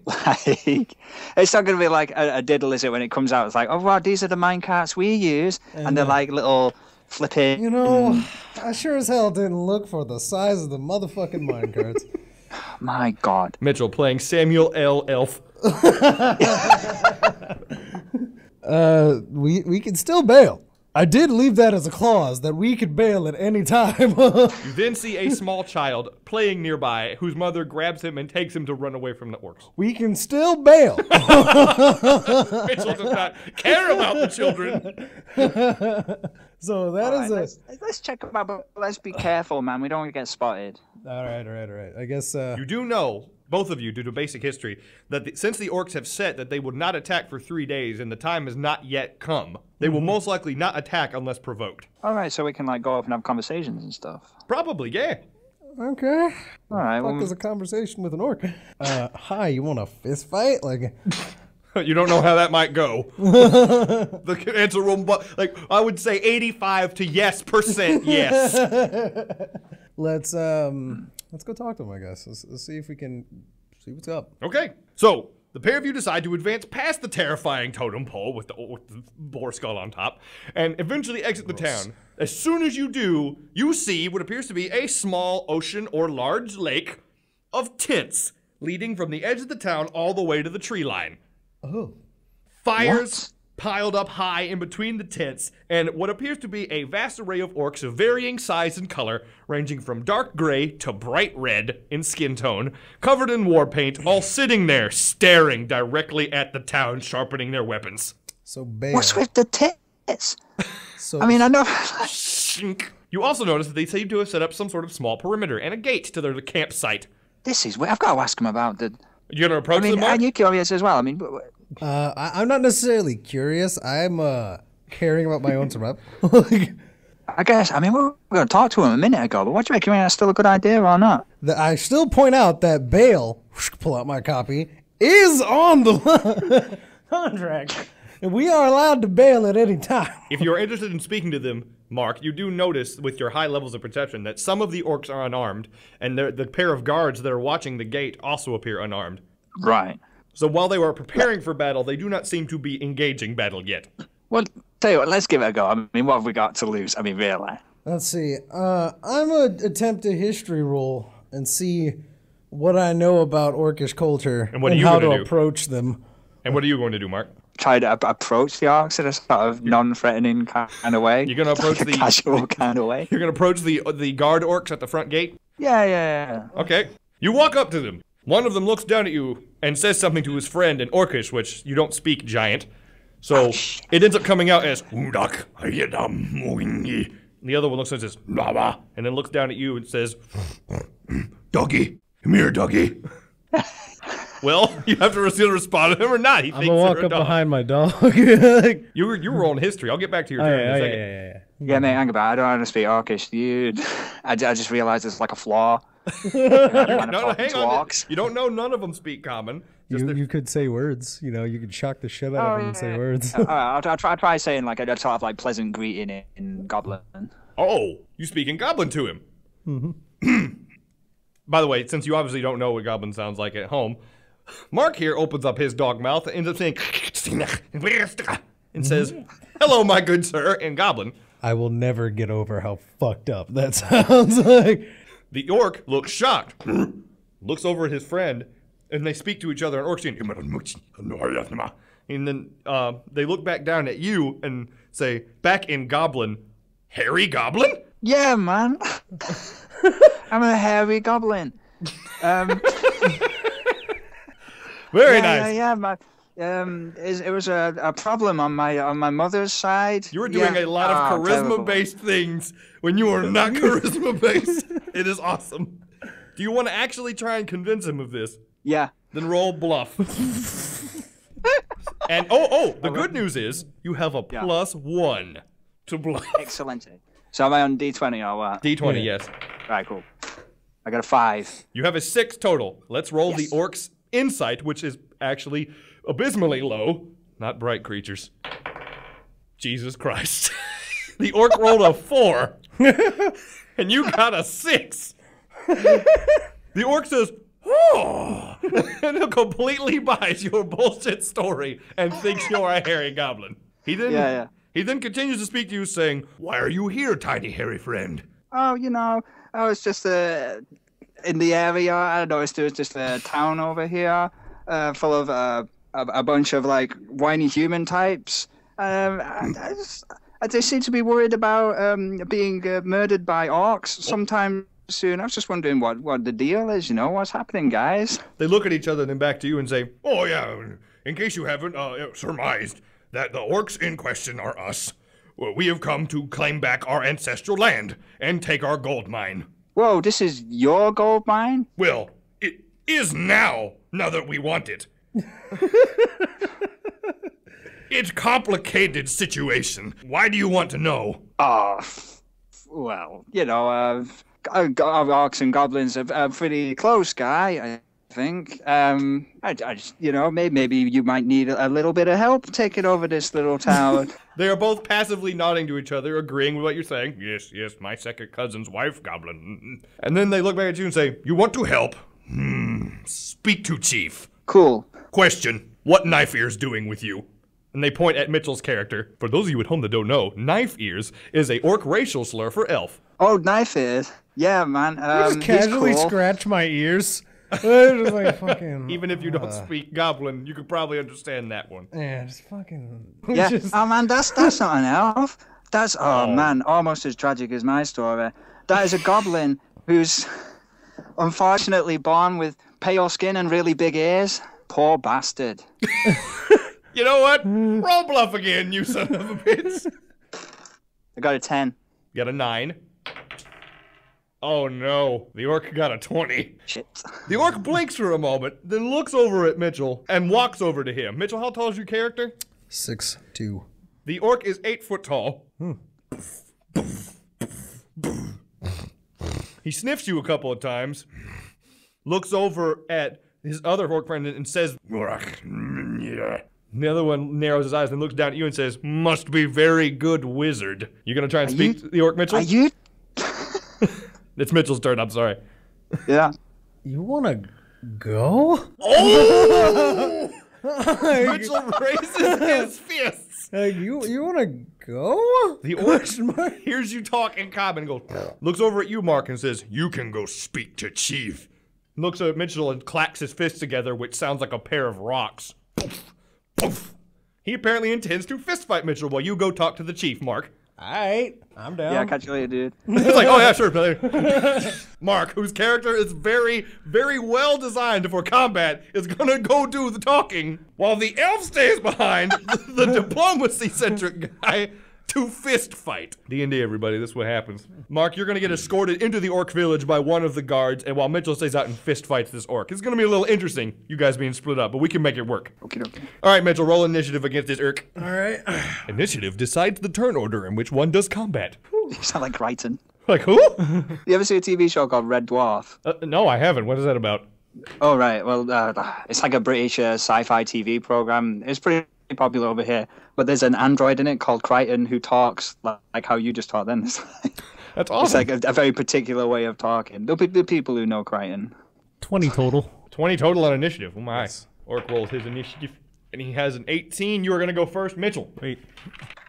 C: Like, it's not going to be like a diddle, is it, when it comes out? It's like, oh, wow, these are the minecarts we use. And they're like little flipping.
B: You know, I sure as hell didn't look for the size of the motherfucking minecarts.
C: My God.
A: Mitchell playing Samuel L. Elf.
B: We can still bail. I did leave that as a clause that we could bail at any time.
A: You then see a small child playing nearby whose mother grabs him and takes him to run away from the orcs.
B: We can still bail.
A: Mitchell does not care about the children.
B: So that
C: All
B: is
C: right, let's check them out, but let's be careful, man. We don't want to get spotted.
B: All right. I guess.
A: You do know, both of you, due to basic history, that since the orcs have said that they would not attack for 3 days and the time has not yet come, they will most likely not attack unless provoked.
C: All right, so we can like go up and have conversations and stuff.
A: Probably, yeah.
B: Okay.
C: All right.
B: Fuck is a conversation with an orc? Hi, you want a fist fight? Like.
A: You don't know how that might go. The answer will, like, I would say 85 to yes%, yes.
B: Let's go talk to him, I guess. Let's see if we can see what's up.
A: Okay, so the pair of you decide to advance past the terrifying totem pole with the boar skull on top and eventually exit the town. As soon as you do, you see what appears to be a small ocean or large lake of tents leading from the edge of the town all the way to the tree line.
B: Oh.
A: Fires piled up high in between the tents, and what appears to be a vast array of orcs of varying size and color, ranging from dark gray to bright red in skin tone, covered in war paint, all sitting there, staring directly at the town, sharpening their weapons.
B: So bail.
C: What's with the tits?
B: So,
C: I mean, I know.
A: Shink. You also notice that they seem to have set up some sort of small perimeter and a gate to their campsite.
C: This is weird. I've got to ask him about the.
A: You gonna approach
C: I mean,
A: them, Mark?
C: are you curious as well? I mean,
B: I'm not necessarily curious. I'm caring about my own survival.
C: I guess. I mean, we were going to talk to him a minute ago, but what do you reckon? That's still a good idea or not?
B: I still point out that bail, pull out my copy, is on the contract. And we are allowed to bail at any time.
A: If you're interested in speaking to them, Mark, you do notice with your high levels of perception that some of the orcs are unarmed, and the pair of guards that are watching the gate also appear unarmed.
C: Right.
A: So while they were preparing for battle, they do not seem to be engaging battle yet.
C: Well, tell you what, let's give it a go. I mean, what have we got to lose? I mean, really.
B: Let's see. I'm going to attempt a history roll and see what I know about orcish culture
A: And what are you
B: how
A: gonna
B: to
A: do?
B: approach them.
A: And what are you going to do, Mark?
C: Try to approach the orcs in a sort of non-threatening kind of way.
A: You're going to approach
C: like a
A: the
C: casual kind of way.
A: You're going to approach the guard orcs at the front gate?
C: Yeah.
A: Okay. You walk up to them. One of them looks down at you and says something to his friend in Orcish, which you don't speak giant. So it ends up coming out as Undak. The other one looks and says Naba, and then looks down at you and says, Doggy, come here, doggy. Well, you have to respond to him or not. He
B: I'm
A: thinks
B: going to walk
A: you're a
B: up
A: dog.
B: behind my dog.
A: You were rolling history. I'll get back to your turn in a second.
C: Yeah, mate, hang about. I don't understand Orcish, dude. I just realized it's like a flaw.
A: No, hang on. You don't know none of them speak common.
B: You could say words. You know, you could shock the shit out of them and say words.
C: I'll try saying like a sort of like pleasant greeting in Goblin.
A: Oh, you speak in Goblin to him. Mm-hmm. By the way, since you obviously don't know what Goblin sounds like at home, Mark here opens up his dog mouth and ends up saying and says, "Hello, my good sir," in Goblin.
B: I will never get over how fucked up that sounds like.
A: The orc looks shocked, looks over at his friend, and they speak to each other in orc saying, and then they look back down at you and say, back in Goblin, "Hairy Goblin?"
C: Yeah, man. I'm a hairy goblin.
A: Very nice.
C: Yeah, man. It was a problem on my mother's side.
A: You were doing a lot of charisma-based things when you were not charisma-based. It is awesome. Do you want to actually try and convince him of this?
C: Yeah.
A: Then roll bluff. And the good news is you have a +1 to bluff.
C: Excellent. So am I on D20 or what?
A: D20, yes.
C: Right, cool. I got a 5.
A: You have a 6 total. Let's roll the orc's insight, which is actually abysmally low. Not bright creatures. Jesus Christ. The orc rolled a 4. And you got a 6. The orc says, "Oh," and it completely buys your bullshit story and thinks you're a hairy goblin. He then continues to speak to you saying, "Why are you here, tiny hairy friend?"
C: Oh, you know, I was just in the area. I noticed there was just a town over here full of a bunch of like whiny human types. They seem to be worried about being murdered by orcs sometime soon. I was just wondering what the deal is, you know, what's happening, guys?
A: They look at each other and then back to you and say, "Oh yeah, in case you haven't surmised that the orcs in question are us, we have come to claim back our ancestral land and take our gold mine."
C: Whoa, this is your gold mine?
A: Well, it is now that we want it. It's a complicated situation. Why do you want to know?
C: Well, you know, orcs and goblins are pretty close, guy, I think. I just, you know, maybe you might need a little bit of help taking over this little town.
A: They are both passively nodding to each other, agreeing with what you're saying. Yes, my second cousin's wife, goblin. And then they look back at you and say, "You want to help? Speak to Chief."
C: Cool.
A: Question, what Knife Ear's doing with you? And they point at Mitchell's character. For those of you at home that don't know, Knife Ears is a orc racial slur for elf.
C: Oh, Knife Ears. Yeah, man.
B: Just casually scratch my ears. Just like fucking.
A: Even if you don't speak Goblin, you could probably understand that one.
B: Yeah, just fucking.
C: Yeah. Oh man, that's not an elf. That's man, almost as tragic as my story. That is a goblin who's unfortunately born with pale skin and really big ears. Poor bastard.
A: You know what? Roll bluff again, you son of a bitch.
C: I got a 10.
A: You got a 9. Oh no, the orc got a 20.
C: Shit.
A: The orc blinks for a moment, then looks over at Mitchell and walks over to him. Mitchell, how tall is your character?
B: 6'2".
A: The orc is 8 foot tall. He sniffs you a couple of times, looks over at his other orc friend and says, the other one narrows his eyes and looks down at you and says, "Must be very good wizard." You gonna try and speak to the orc, Mitchell?
C: Are you?
A: It's Mitchell's turn, I'm sorry.
C: Yeah.
B: You wanna go?
A: Oh! Mitchell raises his fists.
B: You wanna go?
A: The orc hears you talk in common and goes, looks over at you, Mark, and says, "You can go speak to Chief." Looks at Mitchell and clacks his fists together, which sounds like a pair of rocks. Poof, poof. He apparently intends to fistfight Mitchell while you go talk to the Chief, Mark.
B: Alright, I'm down.
C: Yeah, catch you later, dude.
A: He's like, "Oh yeah, sure, brother." Mark, whose character is very, very well designed for combat, is gonna go do the talking, while the elf stays behind, the diplomacy-centric guy, to fist fight. D&D, everybody, this is what happens. Mark, you're gonna get escorted into the orc village by one of the guards, and while Mitchell stays out and fist fights this orc. It's gonna be a little interesting, you guys being split up, but we can make it work.
C: Okay.
A: All right, Mitchell, roll initiative against this orc.
B: Alright.
A: Initiative decides the turn order in which one does combat.
C: You sound like Crichton.
A: Like who?
C: You ever see a TV show called Red Dwarf?
A: No, I haven't. What is that about?
C: Oh, right. Well, it's like a British sci-fi TV program. It's pretty popular over here. But there's an android in it called Crichton who talks like how you just talked then.
A: That's awesome.
C: It's like a very particular way of talking. The people who know Crichton.
B: 20 total.
A: 20 total on initiative. Oh my. Yes. Orc rolls his initiative, and he has an 18. You are going to go first, Mitchell.
B: Wait.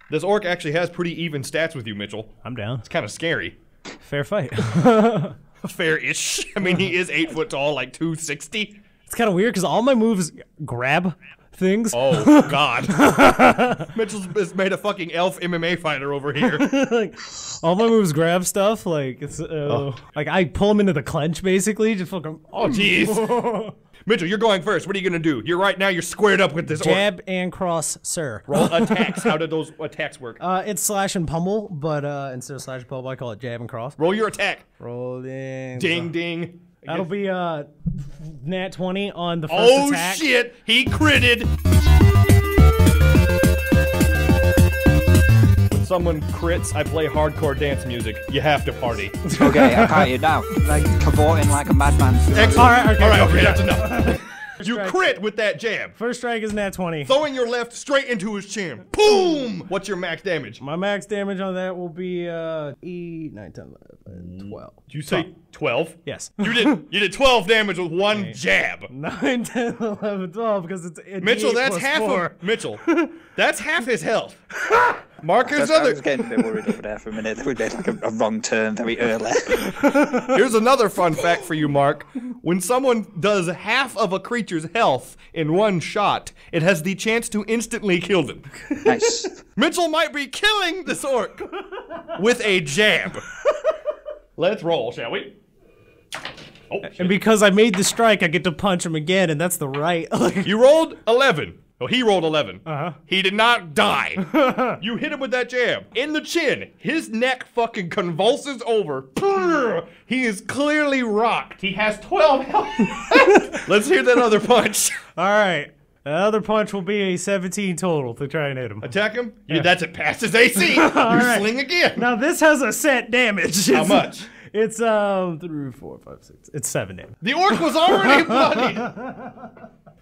A: This orc actually has pretty even stats with you, Mitchell.
B: I'm down.
A: It's kind of scary.
B: Fair fight.
A: Fair-ish. I mean, he is 8 foot tall, like 260.
B: It's kind of weird because all my moves grab things.
A: Oh, God. Mitchell's made a fucking elf MMA fighter over here.
B: Like, all my moves grab stuff. Like, it's, like I pull him into the clench, basically. Just fucking.
A: Oh, jeez. Mitchell, you're going first. What are you going to do? You're right now, you're squared up with this
B: Jab
A: orc.
B: and cross, sir.
A: Roll attacks. How did those attacks work?
B: It's slash and pummel, but instead of slash and pummel, I call it jab and cross.
A: Roll your attack.
B: Rolling.
A: Ding, ding.
B: That'll be nat 20 on the first attack.
A: Oh, shit. He critted. When someone crits, I play hardcore dance music. You have to party.
C: Okay, I got you now. Like cavorting like a madman.
A: Excellent.
B: All right, okay,
A: that's enough. You crit with that jab.
B: First strike is nat 20.
A: Throwing your left straight into his chin. Boom! What's your max damage?
B: My max damage on that will be 9, 10, 11, 12.
A: Did you say 12?
B: Yes.
A: You did 12 damage with one jab.
B: 9, 10, 11, 12 because it's a
A: Mitchell,
B: D8
A: that's
B: plus
A: half
B: 4.
A: of Mitchell. That's half his health. Marcus
C: I
A: other.
C: was getting a bit worried over there for a minute. We made like a wrong turn very early.
A: Here's another fun fact for you, Mark. When someone does half of a creature's health in one shot, it has the chance to instantly kill them.
C: Nice.
A: Mitchell might be killing this orc with a jab. Let's roll, shall we? Oh, shit.
B: And because I made the strike, I get to punch him again, and that's the right.
A: You rolled 11. Oh, he rolled 11.
B: Uh-huh.
A: He did not die. You hit him with that jab. In the chin. His neck fucking convulses over. He is clearly rocked. He has 12 health. Let's hear that other punch.
B: All right. The other punch will be a 17 total to try and hit him.
A: Attack him?
B: Yeah.
A: That's it past his AC. You
B: right.
A: sling again.
B: Now this has a set damage.
A: How much?
B: It's 3, 4, 5, 6. It's 7 damage.
A: The orc was already bloodied.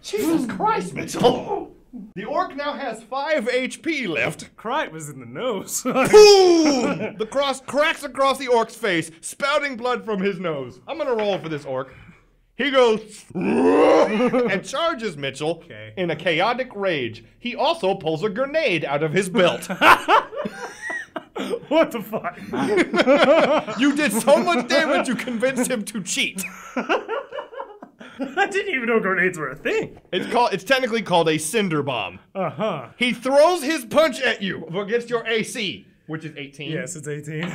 A: Jesus Christ, Mitchell. The orc now has 5 HP left.
B: Crite was in the nose.
A: Boom! The cross cracks across the orc's face, spouting blood from his nose. I'm gonna roll for this orc. He goes and charges Mitchell in a chaotic rage. He also pulls a grenade out of his belt.
B: What the fuck?
A: You did so much damage you convinced him to cheat.
B: I didn't even know grenades were a thing.
A: It's technically called a cinder bomb.
B: Uh-huh.
A: He throws his punch at you against your AC, which is 18.
B: Yes, it's 18.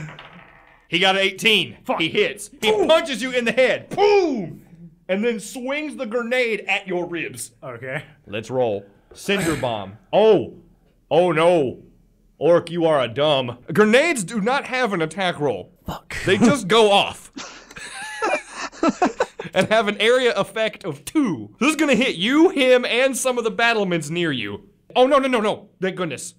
A: He got an 18.
B: Fuck.
A: He hits. He punches you in the head. Boom! And then swings the grenade at your ribs.
B: Okay.
A: Let's roll. Cinder bomb. Oh. Oh no. Orc, you are a dumb. Grenades do not have an attack roll.
B: Fuck.
A: They just go off. And have an area effect of 2. This is gonna hit you, him, and some of the battlements near you. Oh, no. Thank goodness.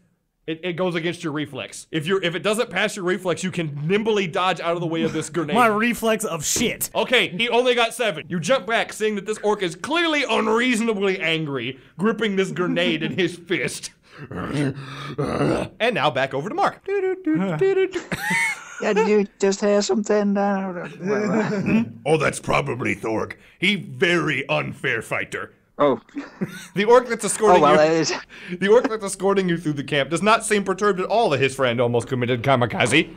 A: It goes against your reflex. If it doesn't pass your reflex, you can nimbly dodge out of the way of this grenade.
B: My reflex of shit.
A: Okay, he only got 7. You jump back, seeing that this orc is clearly unreasonably angry, gripping this grenade in his fist. And now back over to Mark.
C: Yeah, did you just hear something?
A: Oh, that's probably Thorg. He very unfair fighter.
C: Oh.
A: The orc that's escorting
C: it
A: you.
C: is.
A: The orc that's escorting you through the camp does not seem perturbed at all that his friend almost committed kamikaze.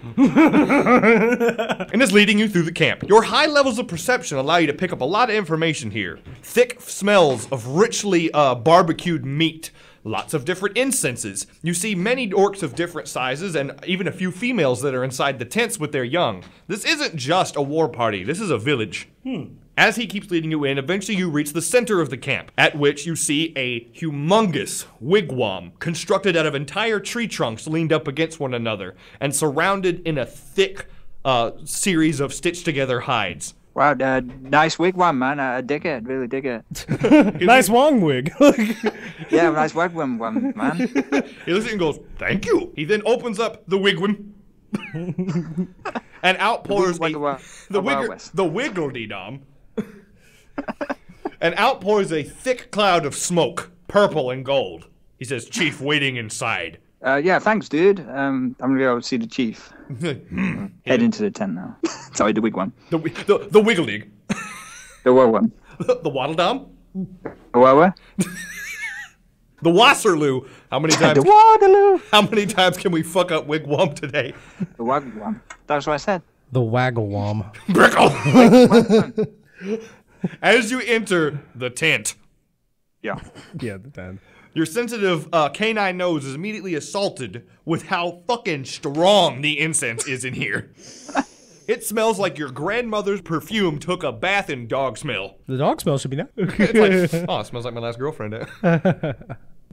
A: And is leading you through the camp. Your high levels of perception allow you to pick up a lot of information here. Thick smells of richly barbecued meat. Lots of different incenses. You see many orcs of different sizes and even a few females that are inside the tents with their young. This isn't just a war party, this is a village. As he keeps leading you in, eventually you reach the center of the camp, at which you see a humongous wigwam constructed out of entire tree trunks leaned up against one another and surrounded in a thick series of stitched together hides.
C: Wow, nice wigwam, man. I dig it. Really dig it.
B: Nice wong wig.
C: Yeah, nice wigwam, man.
A: He looks at you and goes, "Thank you." He then opens up the wigwam. and out pours
C: the
A: wiggledy-dom. And out pours a thick cloud of smoke, purple and gold. He says, "Chief waiting inside."
C: Yeah, thanks, dude. I'm gonna go see the chief. Head into the tent now. Sorry, the wigwam.
A: The wiggledig.
C: The wigwam.
A: The waddle-dom.
C: The what?
A: The Wasserloo. How many times?
C: The Waterloo.
A: How many times can we fuck up wigwam today?
C: The wigwam. That's what I said.
B: The wagglewom.
A: Brickle. As you enter the tent.
C: Yeah.
B: Yeah, the tent.
A: Your sensitive canine nose is immediately assaulted with how fucking strong the incense is in here. It smells like your grandmother's perfume took a bath in dog smell.
B: The dog smell should be nice.
A: It's like, oh, it smells like my last girlfriend.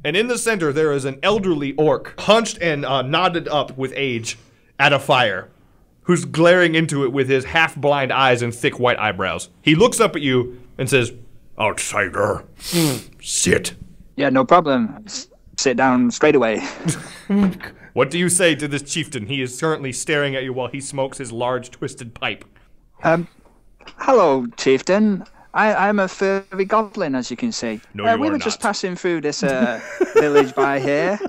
A: And in the center, there is an elderly orc, hunched and knotted up with age, at a fire, who's glaring into it with his half-blind eyes and thick white eyebrows. He looks up at you and says, "Outsider, sit."
C: Yeah, no problem. Sit down straight away.
A: What do you say to this chieftain? He is currently staring at you while he smokes his large twisted pipe.
C: Hello, chieftain. I'm a furry goblin, as you can see.
A: No,
C: we were just passing through this village by here,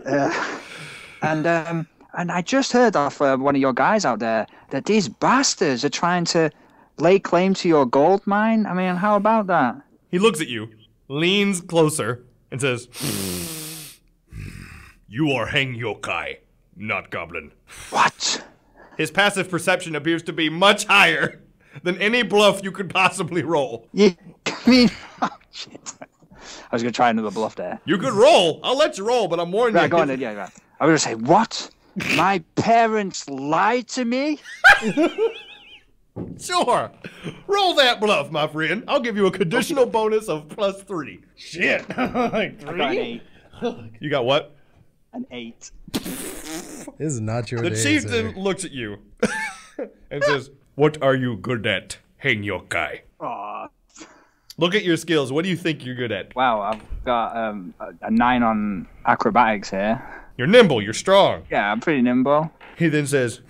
C: and I just heard off one of your guys out there that these bastards are trying to lay claim to your gold mine. I mean, how about that?
A: He looks at you, leans closer, and says, "You are Heng Yokai, not goblin."
C: What?
A: His passive perception appears to be much higher than any bluff you could possibly roll.
C: I mean, oh, shit. I was going to try another bluff there.
A: You could roll. I'll let you roll, but I'm warning
C: Right,
A: you.
C: go on then, yeah, right. I was going to say, what? My parents lied to me?
A: Sure. Roll that bluff, my friend. I'll give you a conditional bonus of +3. Shit.
B: Like
C: I got an 8.
A: You got what?
C: An 8.
B: This is not your
A: The
B: day,
A: chieftain
B: sir.
A: looks at you and says, "What are you good at, Heng Yokai?"
C: Aw.
A: Look at your skills. What do you think you're good at?
C: Wow, I've got a 9 on acrobatics here.
A: You're nimble. You're strong.
C: Yeah, I'm pretty nimble.
A: He then says,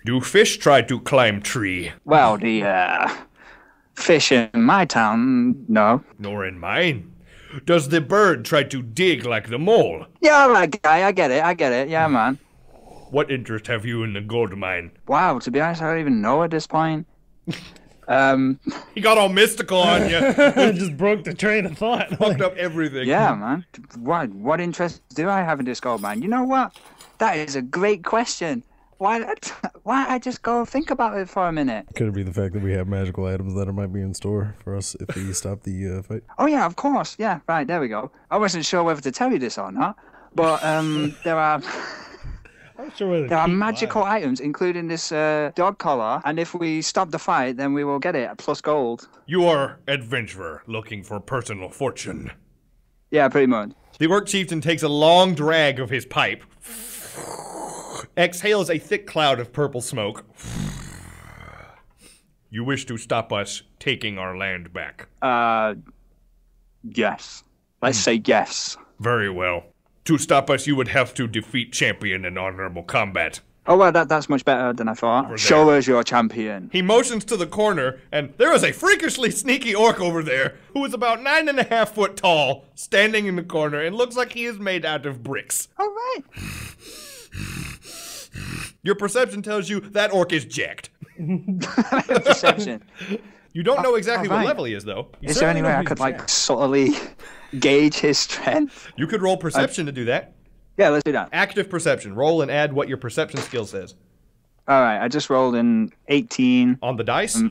A: "Do fish try to climb tree?"
C: Well, the fish in my town, no.
A: Nor in mine. Does the bird try to dig like the mole?
C: Yeah, all right, guy, I get it. Yeah, man.
A: What interest have you in the gold mine?
C: Wow, to be honest, I don't even know at this point.
A: He got all mystical on you.
B: Just broke the train of thought.
A: Fucked up everything.
C: Yeah, man. What interest do I have in this gold mine? You know what? That is a great question. Why I just go think about it for a minute?
B: Could it be the fact that we have magical items that might be in store for us if we stop the fight?
C: Oh yeah, of course. Yeah, right, there we go. I wasn't sure whether to tell you this or not, but there are magical items, including this dog collar, and if we stop the fight, then we will get it plus gold.
A: You are adventurer looking for personal fortune.
C: Yeah, pretty much.
A: The orc chieftain takes a long drag of his pipe, exhales a thick cloud of purple smoke. You wish to stop us taking our land back?
C: Yes. Let's say yes.
A: Very well. To stop us, you would have to defeat champion in honorable combat.
C: Oh, well, that's much better than I thought. Show us your champion.
A: He motions to the corner, and there is a freakishly sneaky orc over there who is about 9.5 foot tall, standing in the corner, and looks like he is made out of bricks.
C: All right.
A: Your perception tells you that orc is jacked.
C: Perception.
A: You don't know exactly
C: right.
A: what level he is, though.
C: Is there any way I could, like, subtly gauge his strength?
A: You could roll perception to do that.
C: Yeah, let's do that.
A: Active perception. Roll and add what your perception skill says.
C: All right, I just rolled an 18.
A: On the dice?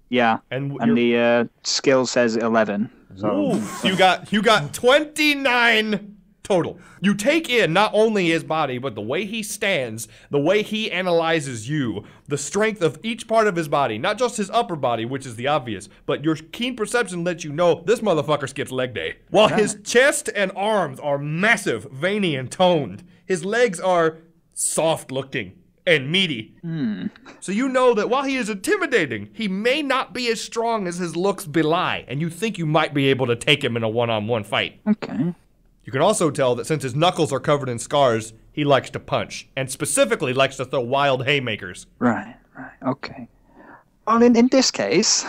C: Yeah,
A: And
C: the skill says 11. So.
A: Ooh, you got 29 total. You take in not only his body, but the way he stands, the way he analyzes you, the strength of each part of his body, not just his upper body, which is the obvious, but your keen perception lets you know this motherfucker skips leg day. While his chest and arms are massive, veiny, and toned, his legs are soft looking and meaty. So you know that while he is intimidating, he may not be as strong as his looks belie, and you think you might be able to take him in a one-on-one fight.
C: Okay.
A: You can also tell that since his knuckles are covered in scars, he likes to punch, and specifically likes to throw wild haymakers.
C: Right. Right. Okay. Well, in this case,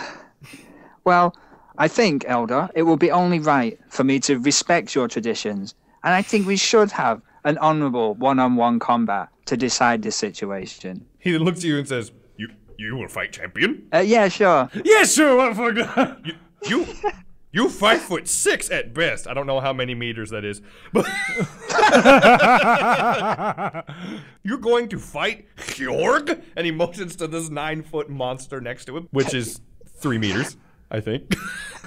C: well, I think, Elder, it will be only right for me to respect your traditions, and I think we should have an honorable one-on-one combat to decide this situation.
A: He then looks at you and says, You will fight champion?
C: Yeah, sure.
B: Yeah, sure. What fuck?
A: You 5'6" at best. I don't know how many meters that is, but you're going to fight Hjorg? And he motions to this 9-foot monster next to him, which is 3 meters, I think.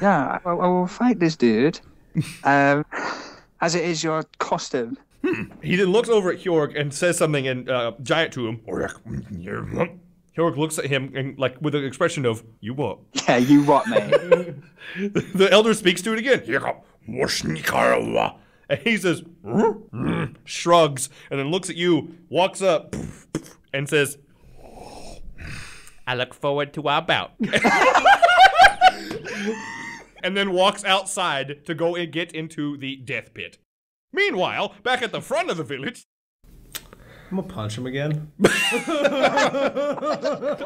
C: Yeah, I will fight this dude, as it is your custom.
A: He then looks over at Hjorg and says something in giant to him. Hjorg looks at him and, like, with an expression of, you what?
C: Yeah, you what, mate?
A: The elder speaks to it again. And he says, shrugs, and then looks at you, walks up, and says, I look forward to our bout. And then walks outside to go and get into the death pit. Meanwhile, back at the front of the village,
B: I'm gonna punch him again.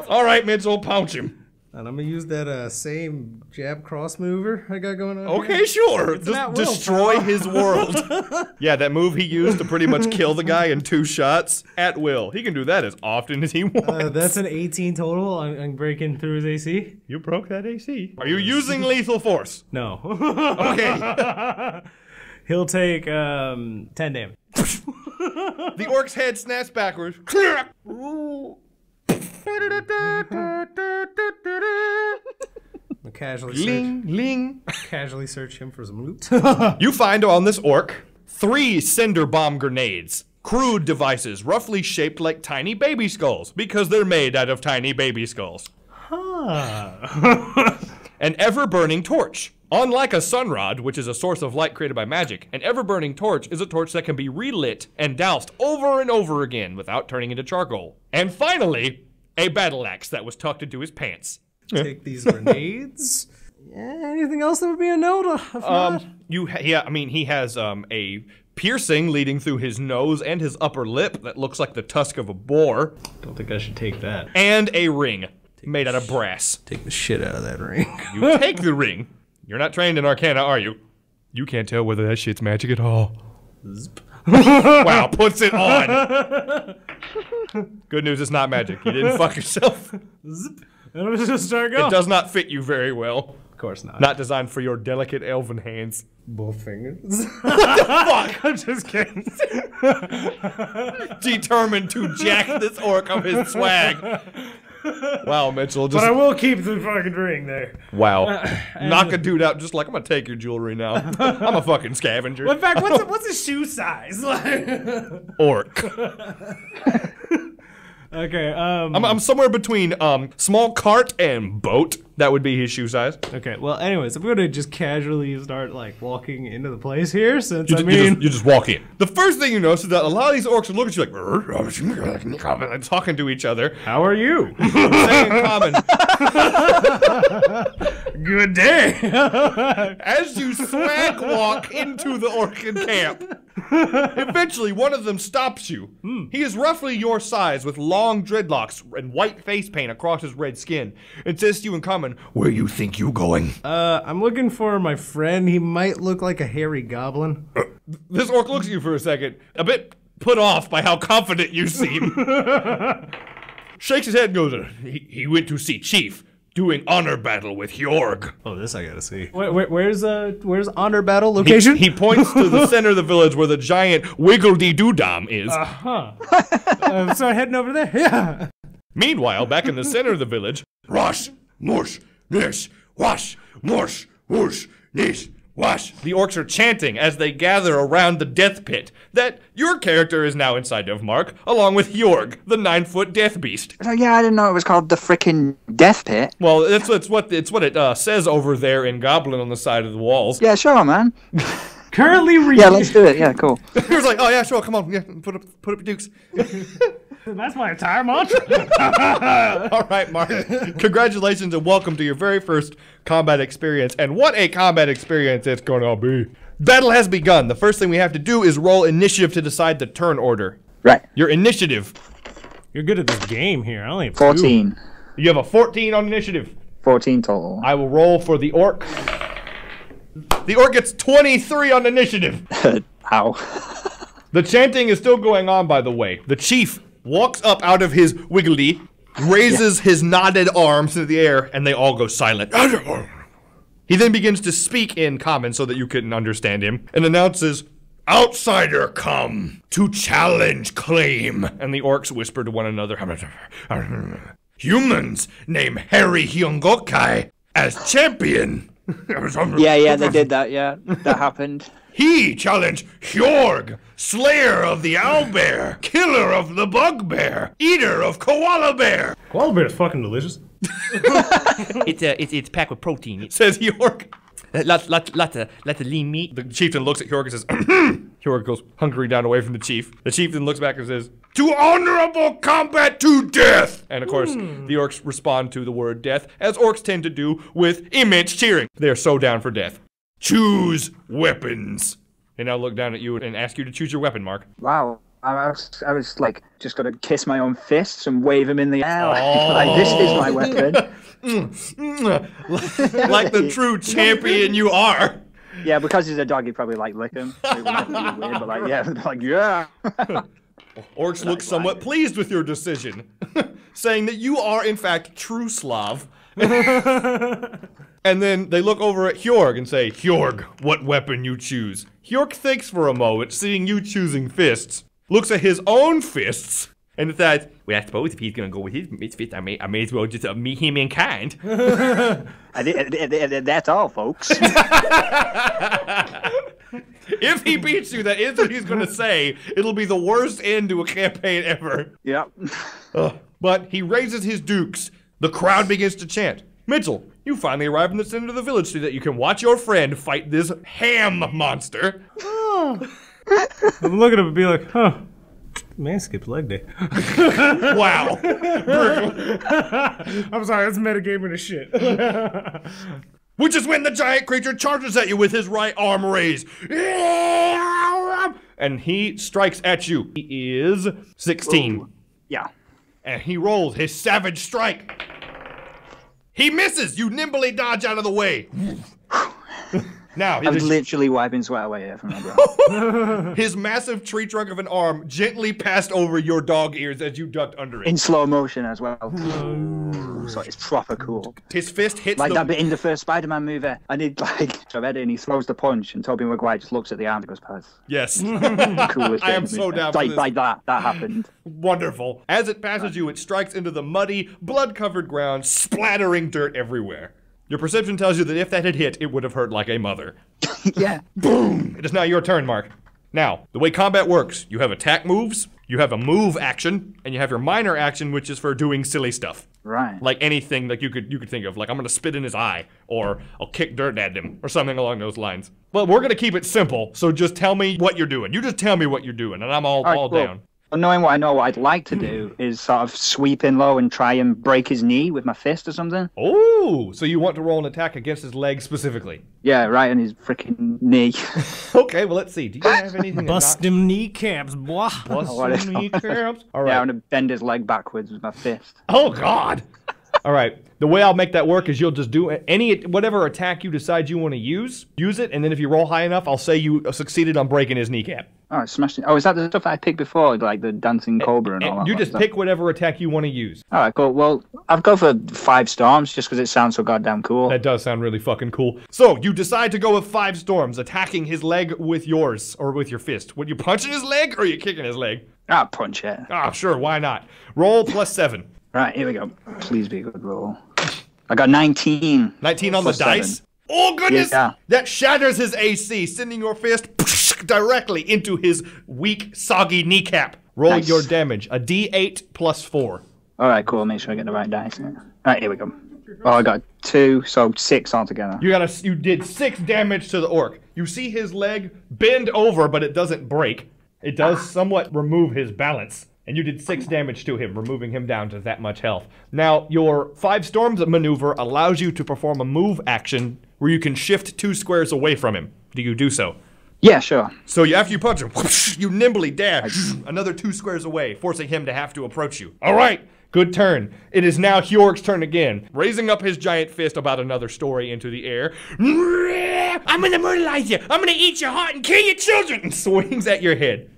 A: all right, Mitchell, punch him.
B: And I'm gonna use that same jab cross mover I got going on.
A: Okay,
B: here.
A: sure. Just destroy his world. Yeah, that move he used to pretty much kill the guy in 2 shots at will. He can do that as often as he wants.
B: That's an 18 total. I'm breaking through his AC.
A: You broke that AC. Are you using lethal force?
B: No.
A: Okay.
B: He'll take 10 damage.
A: The orc's head snaps backwards.
B: Casually search him for some loot.
A: You find on this orc 3 cinder bomb grenades. Crude devices, roughly shaped like tiny baby skulls, because they're made out of tiny baby skulls.
B: Huh.
A: An ever-burning torch. Unlike a sunrod, which is a source of light created by magic, an ever-burning torch is a torch that can be relit and doused over and over again without turning into charcoal. And finally, a battle axe that was tucked into his pants.
B: Take these grenades. Yeah, anything else that would be a note?
A: He has a piercing leading through his nose and his upper lip that looks like the tusk of a boar.
B: Don't think I should take that.
A: And a ring made out of brass.
B: Take the shit out of that ring.
A: You take the ring. You're not trained in Arcana, are you? You can't tell whether that shit's magic at all. Wow, puts it on. Good news, it's not magic. You didn't fuck yourself.
B: Zip. And I'm just start going.
A: It does not fit you very well.
B: Of course not.
A: Not designed for your delicate elven hands.
B: Both fingers.
A: What the fuck?
B: I'm just kidding.
A: Determined to jack this orc of his swag. Wow, Mitchell.
B: But I will keep the fucking ring there.
A: Wow. Knock a dude out just like, I'm gonna take your jewelry now. I'm a fucking scavenger.
B: Well, in fact, what's his shoe size?
A: Orc.
B: Okay,
A: I'm somewhere between small cart and boat. That would be his shoe size.
B: Okay, well, anyways, I'm gonna just casually start like walking into the place here, since
A: you just walk in. The first thing you notice is that a lot of these orcs look at you like, and talking to each other.
B: How are you?
A: Saying common.
B: Good day.
A: As you swag walk into the Orcan camp, eventually one of them stops you. He is roughly your size with long dreadlocks and white face paint across his red skin. And says to you in common, where you think you going?
B: I'm looking for my friend. He might look like a hairy goblin.
A: This orc looks at you for a second, a bit put off by how confident you seem. Shakes his head and goes, he went to see Chief, doing honor battle with Hjorg.
B: Oh, this I gotta see. Where's honor battle location?
A: He points to the center of the village where the giant Wiggledy-Doo-Dom is.
B: So heading over there? Yeah.
A: Meanwhile, back in the center of the village, Rosh, Mush, Nish, Wash, Mush, Whoosh, Nish, Wash. The orcs are chanting as they gather around the death pit that your character is now inside of, Mark, along with Hjorg, the 9-foot death beast.
C: Oh, yeah, I didn't know it was called the frickin' death pit.
A: Well, it's what it says over there in Goblin on the side of the walls.
C: Yeah, sure, man.
B: Currently reading.
C: Yeah, let's do it. Yeah, cool.
A: He was like, oh yeah, sure, come on, yeah, put up your dukes.
B: That's my entire mantra.
A: All right, Mark. Congratulations and welcome to your very first combat experience. And what a combat experience it's gonna be. Battle has begun. The first thing we have to do is roll initiative to decide the turn order.
C: Right.
A: Your initiative
B: You're good at this game here. I only have
C: 14.
A: You have a 14 on initiative.
C: 14 total.
A: I will roll for the orc. The orc gets 23 on initiative.
C: Ow.
A: The chanting is still going on, by the way. The chief walks up out of his wiggly, raises his knotted arms to the air, and they all go silent. He then begins to speak in common so that you couldn't understand him, and announces, "Outsider come to challenge claim." And the orcs whisper to one another, "Humans name Harry Hyungokai as champion."
C: Yeah, they did that, yeah. That happened.
A: He challenged Hjorg, slayer of the owlbear, killer of the bugbear, eater of koala bear.
B: Koala bear is fucking delicious.
D: It's packed with protein.
A: Says Hjorg.
D: Lots of lean meat.
A: The chieftain looks at Hjorg and says, Hjorg goes hunkering down away from the chief. The chieftain looks back and says, "To honorable combat to death!" And of course, the orcs respond to the word death, as orcs tend to do, with immense cheering. They are so down for death. "Choose weapons." They now look down at you and ask you to choose your weapon, Mark.
C: Wow. I was like, just gonna kiss my own fists and wave them in the air. Like, this is my weapon.
A: Like the true champion you are.
C: Yeah, because he's a dog, he'd probably like lick him. It would be weird, but like, yeah.
A: Orcs look somewhat pleased with your decision, saying that you are, in fact, true Slav. And then they look over at Hjorg and say, "Hjorg, what weapon you choose?" Hjorg thinks for a moment, seeing you choosing fists, looks at his own fists, and decides,
D: Well, I suppose if he's gonna go with his fist, I may as well just meet him in kind.
C: That's all, folks.
A: if he beats you, that is what he's going to say. It'll be the worst end to a campaign ever.
C: Yep.
A: But he raises his dukes. The crowd begins to chant. Mitchell, you finally arrive in the center of the village so that you can watch your friend fight this ham monster.
B: I'm looking at him and be like, huh. Man, skipped leg day.
A: Wow.
B: I'm sorry, that's metagaming as shit.
A: Which is when the giant creature charges at you with his right arm raised. And he strikes at you. He is 16.
C: Ooh. Yeah.
A: And he rolls his savage strike. He misses. You nimbly dodge out of the way. Now,
C: I'm literally wiping sweat away here from my brow.
A: his massive tree trunk of an arm gently passed over your dog ears as you ducked under it.
C: In slow motion as well. So it's proper cool.
A: His fist hits
C: like that bit in the first Spider-Man movie. And he'd like, so Eddie, and he throws the punch, and Tobey Maguire just looks at the arm and goes, "Pass."
A: Yes.
C: Coolest
A: I am so down for this.
C: Like that happened.
A: Wonderful. As it passes you, it strikes into the muddy, blood-covered ground, splattering dirt everywhere. Your perception tells you that if that had hit, it would have hurt like a mother.
C: Yeah.
A: Boom! It is now your turn, Mark. Now, the way combat works, you have attack moves, you have a move action, and you have your minor action, which is for doing silly stuff.
C: Right.
A: Like anything that you could think of, like I'm gonna spit in his eye, or I'll kick dirt at him, or something along those lines. But we're gonna keep it simple, so just tell me what you're doing. You just tell me what you're doing, and I'm all
C: cool.
A: down.
C: Well, knowing what I know, what I'd like to do is sort of sweep in low and try and break his knee with my fist or something.
A: Oh, so you want to roll an attack against his leg specifically?
C: Yeah, right in his freaking knee.
A: Okay, well, let's see. Do you have anything?
B: Bust them kneecaps, boy.
A: Bust them kneecaps. All right.
C: Yeah, I'm gonna bend his leg backwards with my fist.
A: Oh God. All right. The way I'll make that work is you'll just do whatever attack you decide you want to use it, and then if you roll high enough, I'll say you succeeded on breaking his kneecap.
C: Oh, smashing. Oh, is that the stuff I picked before, like the dancing cobra and all that?
A: You just pick whatever attack you want to use.
C: All right, cool. Well, I'll go for 5 storms just because it sounds so goddamn cool.
A: That does sound really fucking cool. So you decide to go with 5 storms, attacking his leg with yours or with your fist. Would you punching his leg or are you kicking his leg?
C: Ah, punch it.
A: Ah, sure. Why not? Roll +7.
C: Right, here we go. Please be a good roll. I got 19.
A: 19 on the dice? Oh, goodness!
C: Yeah.
A: That shatters his AC, sending your fist directly into his weak, soggy kneecap. Roll
C: Nice.
A: your damage. A D8 +4.
C: All right, cool. Make sure I get the right dice. All right, here we go. Oh, I got 2, so 6 altogether.
A: You did 6 damage to the orc. You see his leg bend over, but it doesn't break. It does somewhat remove his balance. And you did 6 damage to him, removing him down to that much health. Now, your 5 storms maneuver allows you to perform a move action where you can shift 2 squares away from him. Do you do so?
C: Yeah, sure.
A: So after you punch him, you nimbly dash another 2 squares away, forcing him to have to approach you. All right, good turn. It is now Hjork's turn again, raising up his giant fist about another story into the air. I'm gonna murderize you. I'm gonna eat your heart and kill your children. And swings at your head.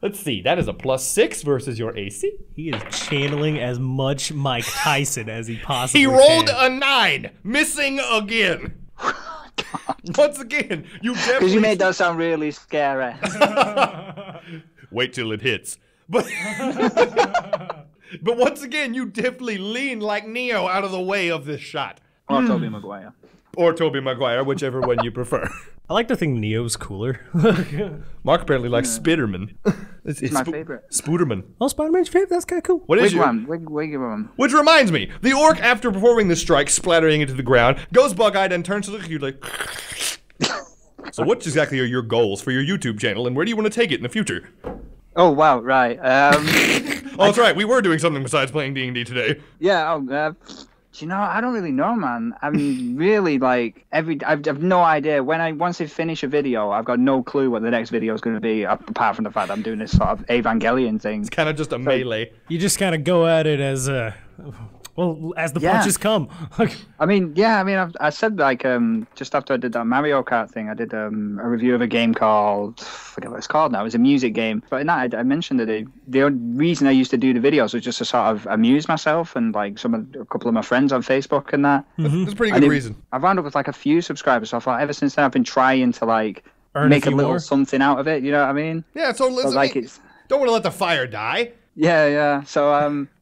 A: Let's see. That is a +6 versus your AC.
E: He is channeling as much Mike Tyson as he possibly
A: He
E: can.
A: rolled a 9, missing again. Once again, you definitely.
C: Because you made that sound really scary.
A: Wait till it hits. But but once again, you definitely lean like Neo out of the way of this shot.
C: Or Tobey Maguire.
A: Or Tobey Maguire, whichever one you prefer.
E: I like to think Neo's cooler.
A: Mark apparently likes Spiderman.
C: It's my favorite.
A: Spooderman.
E: Oh, Spider-Man's favorite? That's kind of cool.
A: What is your...
C: Wigwam.
A: Which reminds me, the orc, after performing the strike, splattering into the ground, goes bug-eyed and turns to look at you like... So what exactly are your goals for your YouTube channel, and where do you want to take it in the future?
C: Oh, wow, right.
A: Oh, that's right, we were doing something besides playing D&D today.
C: Yeah, you know, I don't really know, man. I'm really like I've no idea. Once I finish a video, I've got no clue what the next video is going to be, apart from the fact that I'm doing this sort of Evangelion thing.
A: It's kind of just a melee.
E: You just kind of go at it as as the punches come.
C: I mean, I said like just after I did that Mario Kart thing, I did a review of a game called, I forget what it's called now. It was a music game, but in that I mentioned that the only reason I used to do the videos was just to sort of amuse myself and like a couple of my friends on Facebook and that.
A: That's a pretty good reason.
C: I wound up with like a few subscribers, so I thought ever since then I've been trying to like make a little something out of it. You know what I mean?
A: Yeah. So
C: like it's
A: don't want to let the fire die.
C: Yeah. So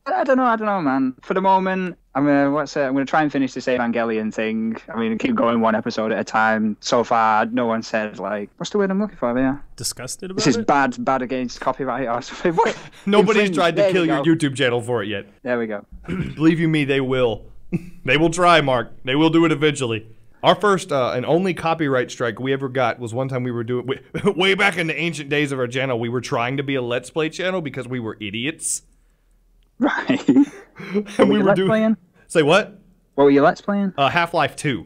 C: I don't know, man. For the moment, I'm gonna try and finish this Evangelion thing. I mean, keep going one episode at a time. So far, no one said like, what's the word I'm looking for? Yeah.
E: Disgusted about
C: this is
E: it?
C: bad against copyright or something. What?
A: Nobody's tried to kill your YouTube channel for it yet.
C: There we go.
A: Believe you me, they will. They will try, Mark. They will do it eventually. Our first and only copyright strike we ever got was one time we were doing, way back in the ancient days of our channel, we were trying to be a Let's Play channel because we were idiots.
C: Right.
A: And we were doing...
C: Playing?
A: Say what?
C: What were you Let's Playing?
A: Half-Life 2.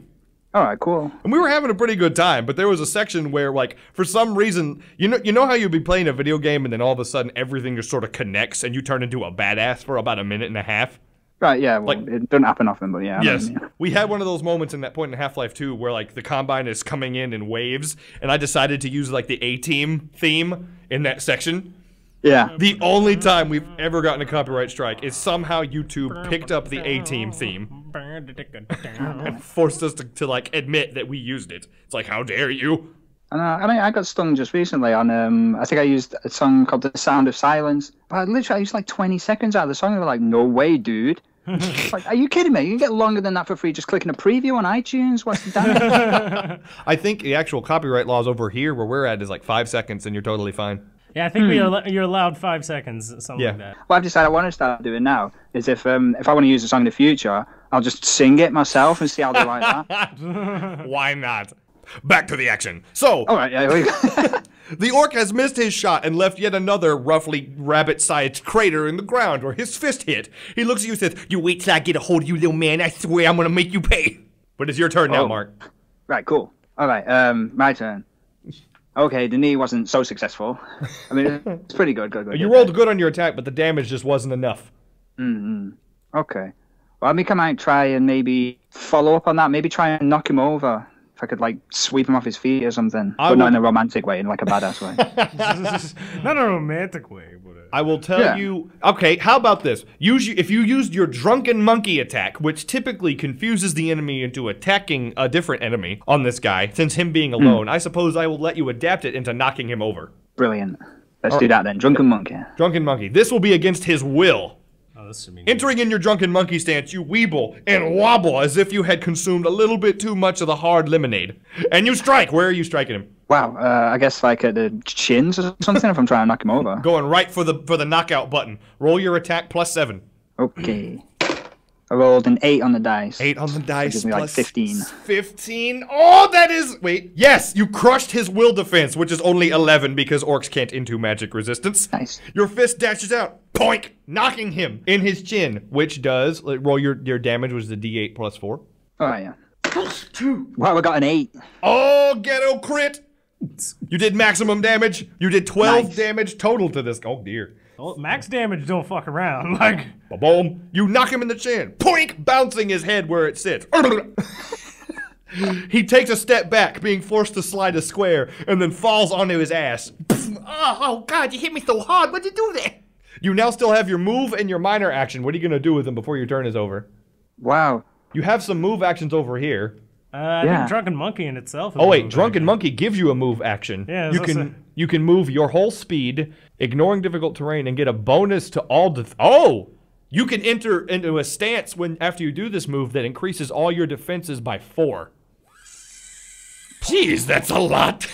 C: All right, cool.
A: And we were having a pretty good time, but there was a section where, like, for some reason, you know how you'd be playing a video game and then all of a sudden everything just sort of connects and you turn into a badass for about a minute and a half?
C: Right, yeah, well,
A: like,
C: it doesn't happen often, but yeah.
A: Yes. We had one of those moments in that point in Half-Life 2 where, like, the Combine is coming in waves, and I decided to use, like, the A-Team theme in that section.
C: Yeah.
A: The only time we've ever gotten a copyright strike is somehow YouTube picked up the A-Team theme and forced us to, like, admit that we used it. It's like, how dare you?
C: I got stung just recently on, I think I used a song called The Sound of Silence. But I used like 20 seconds out of the song, and they were like, no way, dude. Like, are you kidding me? You can get longer than that for free just clicking a preview on iTunes? What's the damage?
A: I think the actual copyright laws over here where we're at is like 5 seconds and you're totally fine.
E: Yeah, I think you're allowed 5 seconds, something like that.
C: What I've decided I want to start doing now is if I want to use a song in the future, I'll just sing it myself and see how they like that.
A: Why not? Back to the action. So,
C: all right, yeah,
A: the orc has missed his shot and left yet another roughly rabbit-sized crater in the ground where his fist hit. He looks at you and says, "You wait till I get a hold of you, little man. I swear I'm gonna make you pay." But it's your turn now, Mark.
C: Right, cool. All right, my turn. Okay, the knee wasn't so successful. I mean, it's pretty good.
A: You rolled good on your attack, but the damage just wasn't enough.
C: Okay. Well, I think I might try and maybe follow up on that. Maybe try and knock him over. If I could, like, sweep him off his feet or something. But not in a romantic way, in, like, a badass way.
E: Not in a romantic way, but...
A: I will tell you... Okay, how about this? If you used your drunken monkey attack, which typically confuses the enemy into attacking a different enemy on this guy, since him being alone, I suppose I will let you adapt it into knocking him over.
C: Brilliant. Let's do that then. Drunken monkey.
A: Drunken monkey. This will be against his will.
E: this mean
A: Entering in your drunken monkey stance, you weeble and wobble as if you had consumed a little bit too much of the hard lemonade. And you strike. Where are you striking him?
C: Wow, I guess like at the chins or something if I'm trying to knock him over.
A: Going right for the knockout button. Roll your attack +7.
C: Okay. I rolled an 8 on the dice.
A: 8 on the dice.
C: Gives me like 15.
A: 15. Oh, that is... Wait. Yes, you crushed his will defense, which is only 11 because orcs can't into magic resistance.
C: Nice.
A: Your fist dashes out. Poink! Knocking him in his chin, which does... roll your damage, was the D8 +4.
C: Oh, yeah. +2. Wow, I got an 8.
A: Oh, ghetto crit. You did maximum damage. You did 12 damage total to this. Oh dear.
E: Well, max damage don't fuck around. Like,
A: Boom. You knock him in the chin. Poink, bouncing his head where it sits. He takes a step back, being forced to slide a square, and then falls onto his ass.
D: Oh God, you hit me so hard. What'd you do there?
A: You now still have your move and your minor action. What are you gonna do with him before your turn is over?
C: Wow.
A: You have some move actions over here.
E: I think Drunken Monkey in itself.
A: Oh wait, Drunken Monkey gives you a move action.
E: Yeah,
A: you can move your whole speed, ignoring difficult terrain, and get a bonus to all you can enter into a stance after you do this move that increases all your defenses by 4.
D: Jeez, that's a lot.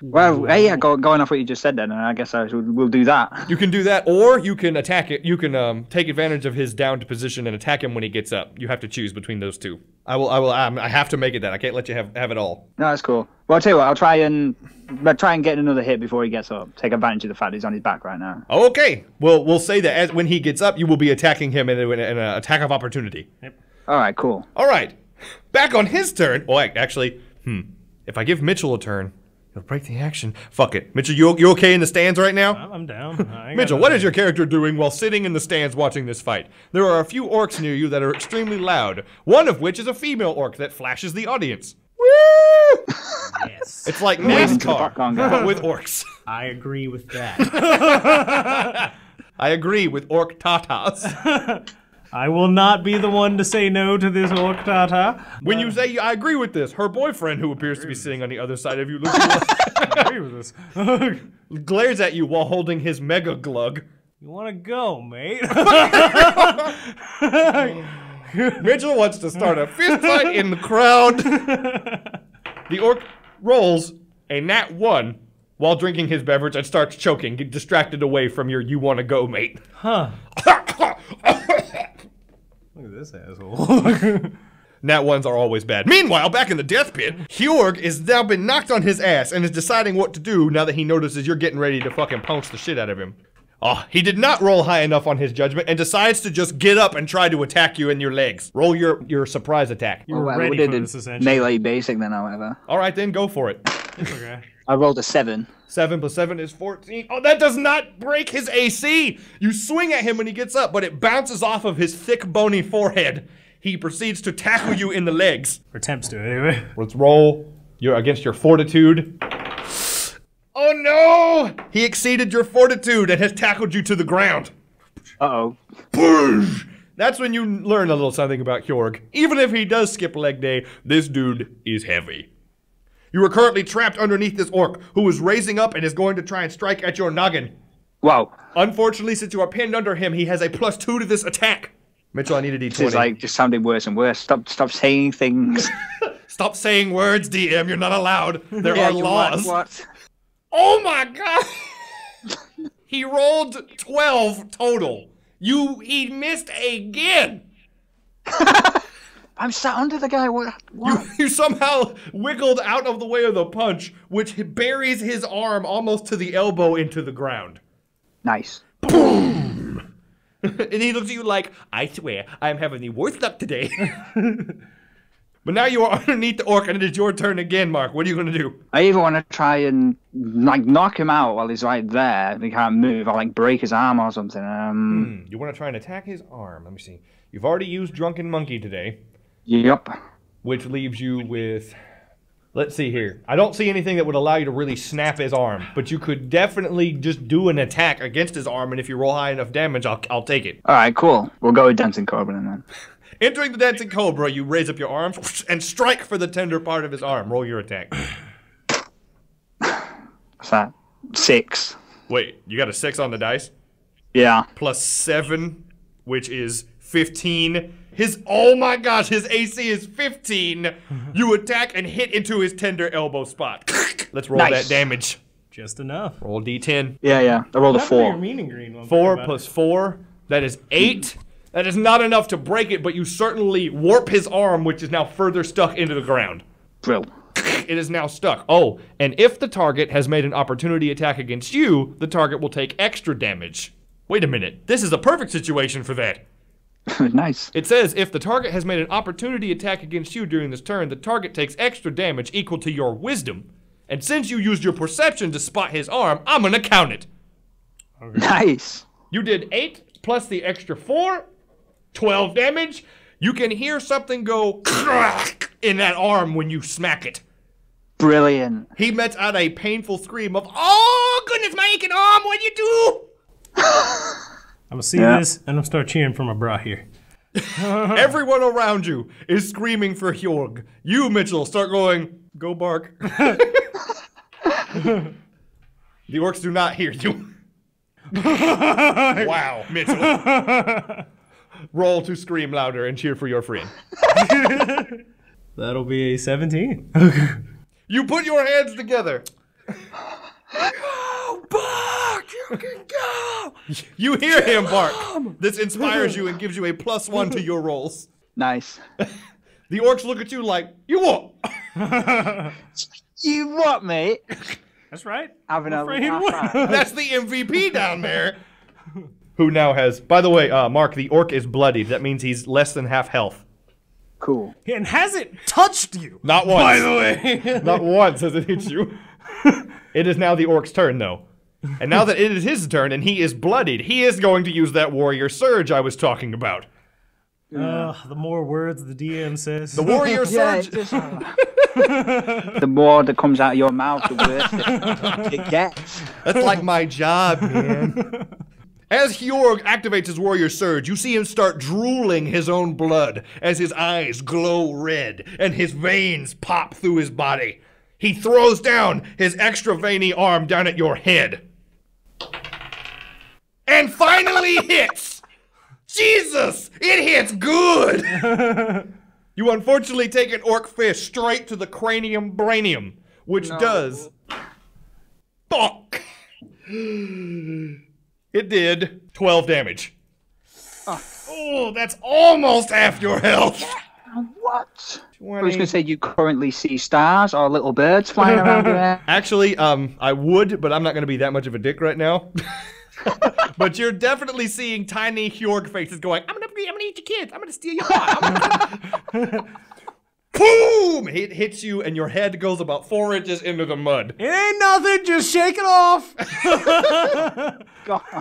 C: Well, yeah, going off what you just said then, I guess we'll do that.
A: You can do that, or you can attack it. You can take advantage of his downed position and attack him when he gets up. You have to choose between those two. I have to make it that. I can't let you have it all.
C: No, that's cool. Well, I'll tell you what, I'll try and get another hit before he gets up. Take advantage of the fact that he's on his back right now.
A: Okay. Well, we'll say that when he gets up, you will be attacking him in an attack of opportunity.
E: Yep.
C: All right, cool.
A: All right. Back on his turn. Oh, actually, if I give Mitchell a turn, he'll break the action. Fuck it. Mitchell, you okay in the stands right now?
E: I'm down.
A: Mitchell, what is your character doing while sitting in the stands watching this fight? There are a few orcs near you that are extremely loud, one of which is a female orc that flashes the audience. Woo!
E: Yes.
A: It's like
C: Waving to the
A: NASCAR,
C: popcorn guy.
A: but with orcs.
E: I agree with that.
A: I agree with orc tatas.
E: I will not be the one to say no to this orc tata.
A: When you say I agree with this, her boyfriend, who appears to be sitting on the other side of you, looks
E: I agree with this.
A: glares at you while holding his mega glug.
E: You want to go, mate?
A: Mitchell wants to start a fist fight in the crowd. The orc rolls a nat 1 while drinking his beverage and starts choking, get distracted away from your you want to go, mate.
E: Huh. Look at this asshole.
A: Nat 1s are always bad. Meanwhile, back in the death pit, Hjorg is now been knocked on his ass and is deciding what to do now that he notices you're getting ready to fucking pounce the shit out of him. Oh, he did not roll high enough on his judgment and decides to just get up and try to attack you in your legs. Roll your surprise attack.
E: You were
C: Well,
E: ready
C: we
E: for
C: did
E: this, essentially.
C: melee basic then, however.
A: All right, then go for it.
E: It's okay.
C: I rolled a 7.
A: 7 plus 7 is 14. Oh, that does not break his AC. You swing at him when he gets up, but it bounces off of his thick, bony forehead. He proceeds to tackle you in the legs.
E: Or attempts to, anyway.
A: Let's roll against your fortitude. Oh no! He exceeded your fortitude and has tackled you to the ground.
C: Uh-oh.
A: That's when you learn a little something about Hjorg. Even if he does skip leg day, this dude is heavy. You are currently trapped underneath this orc, who is raising up and is going to try and strike at your noggin.
C: Wow.
A: Unfortunately, since you are pinned under him, he has a +2 to this attack. Mitchell, I need a D20.
C: This is like just sounding worse and worse. Stop saying things.
A: Stop saying words, DM. You're not allowed. There
C: Yeah,
A: are
C: you
A: laws.
C: what?
A: Oh my god! He rolled 12 total. He missed again.
C: I'm sat under the guy. What?
A: You somehow wiggled out of the way of the punch, which buries his arm almost to the elbow into the ground.
C: Nice.
A: Boom! And he looks at you like, I swear, I am having the worst luck today. But now you are underneath the orc, and it is your turn again, Mark. What are you going to do?
C: I either want to try and like knock him out while he's right there and he can't move, or like break his arm or something.
A: You want to try and attack his arm. Let me see. You've already used Drunken Monkey today.
C: Yep.
A: Which leaves you with... Let's see here. I don't see anything that would allow you to really snap his arm, but you could definitely just do an attack against his arm, and if you roll high enough damage, I'll take it.
C: All right, cool. We'll go with Dancing Cobra then.
A: Entering the Dancing Cobra, you raise up your arms and strike for the tender part of his arm. Roll your attack.
C: What's that? 6.
A: Wait, you got a 6 on the dice?
C: Yeah.
A: Plus 7, which is 15. Oh my gosh, his AC is 15. You attack and hit into his tender elbow spot. Let's roll that damage.
E: Just enough.
A: Roll D10.
C: Yeah. I rolled a 4.
E: Meaning green one.
A: 4 plus 4, that is 8. That is not enough to break it, but you certainly warp his arm, which is now further stuck into the ground.
C: Brill.
A: It is now stuck. Oh, and if the target has made an opportunity attack against you, the target will take extra damage. Wait a minute. This is a perfect situation for that.
C: Nice.
A: It says, if the target has made an opportunity attack against you during this turn, the target takes extra damage equal to your wisdom. And since you used your perception to spot his arm, I'm gonna count it.
C: Okay. Nice.
A: You did 8 plus the extra 4, 12 damage. You can hear something go crack in that arm when you smack it.
C: Brilliant.
A: He lets out a painful scream of, "Oh, goodness, my aching arm, what'd you do?"
E: I'm gonna see this, and I'm gonna start cheering for my bra here.
A: Everyone around you is screaming for Hjorg. You, Mitchell, start going, "Go bark." The orcs do not hear you. Wow, Mitchell. Roll to scream louder and cheer for your friend.
E: That'll be a 17.
A: You put your hands together. Go, bark! You can go! You hear him bark. This inspires you and gives you a +1 to your rolls.
C: Nice.
A: The orcs look at you like, "You what?"
C: You what, mate?
E: That's right.
C: Having a
A: That's the MVP down there. Who now has, by the way, Mark, the orc is bloodied. That means he's less than half health.
C: Cool.
E: And hasn't touched you.
A: Not once.
E: By the way.
A: Not once has it hit you. It is now the orc's turn, though. And now that it is his turn and he is bloodied, he is going to use that warrior surge I was talking about.
E: The more words the DM says.
A: The warrior surge.
C: The more that comes out of your mouth, the worse it gets.
A: That's like my job, man. As Hjorg activates his warrior surge, you see him start drooling his own blood as his eyes glow red and his veins pop through his body. He throws down his extra veiny arm down at your head. And finally hits! Jesus! It hits good! You unfortunately take an orc fist straight to the cranium branium, which does... Fuck! It did 12 damage. Oh, that's almost half your health.
C: What? I was going to say you currently see stars or little birds flying around your head.
A: Actually, I would, but I'm not going to be that much of a dick right now. But you're definitely seeing tiny Hjorg faces going, I'm gonna eat your kids. I'm going to steal your pot. Boom! It hits you and your head goes about 4 inches into the mud.
E: It ain't nothing, just shake it off.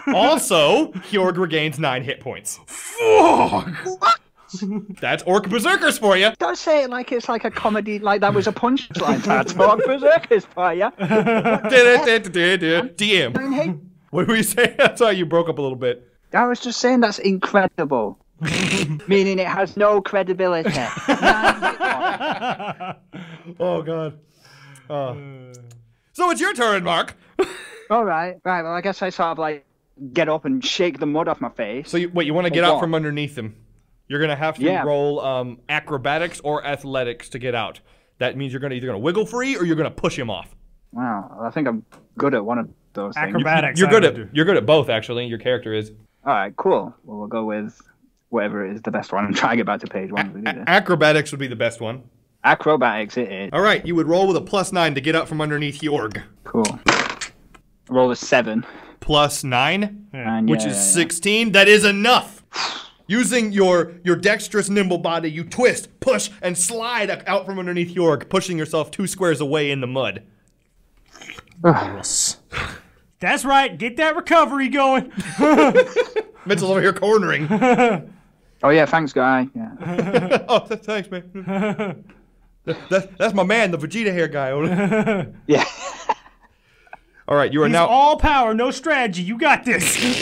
A: Also, Hjorg regains 9 hit points.
E: Fuck!
C: What?
A: That's Orc Berserkers for you.
C: Don't say it like it's like a comedy, like that was a punchline. That's Orc Berserkers for you.
A: DM. What were you saying? That's why you broke up a little bit.
C: I was just saying that's incredible. Meaning it has no credibility.
A: Oh, God. So it's your turn, Mark.
C: All right. Right, well, I guess I sort of like get up and shake the mud off my face.
A: So you want to get out from underneath him. You're going to have to roll acrobatics or athletics to get out. That means you're either going to wiggle free or you're going to push him off.
C: Wow, I think I'm good at one of those things.
E: Acrobatics.
A: You're good at both, actually. Your character is.
C: All right, cool. Well, we'll go with whatever is the best one. I'm trying to get back to page 1.
A: Acrobatics would be the best one.
C: Acrobatics, it is.
A: All right, you would roll with a +9 to get out from underneath Hjorg.
C: Cool. Roll a 7.
A: +9, which is 16. That is enough. Using your dexterous, nimble body, you twist, push, and slide out from underneath Hjorg, pushing yourself 2 squares away in the mud.
E: Yes. That's right. Get that recovery going.
A: Mitchell's over here cornering.
C: Oh yeah, thanks, guy. Yeah.
A: Oh, thanks, man. That's my man, the Vegeta hair guy.
C: Yeah.
A: All right, you are
E: He's
A: now
E: all power, no strategy. You got this.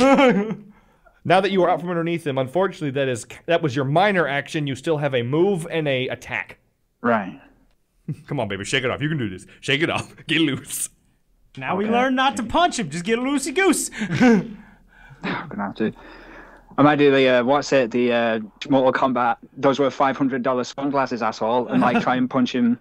A: Now that you are out from underneath him, unfortunately, that was your minor action. You still have a move and a attack.
C: Right.
A: Come on, baby, shake it off. You can do this. Shake it off. Get loose.
E: Now we learn not to punch him. Just get a loosey goose.
C: I'm gonna have to. I might do the the Mortal Kombat. Those were $500 sunglasses, asshole, and like try and punch him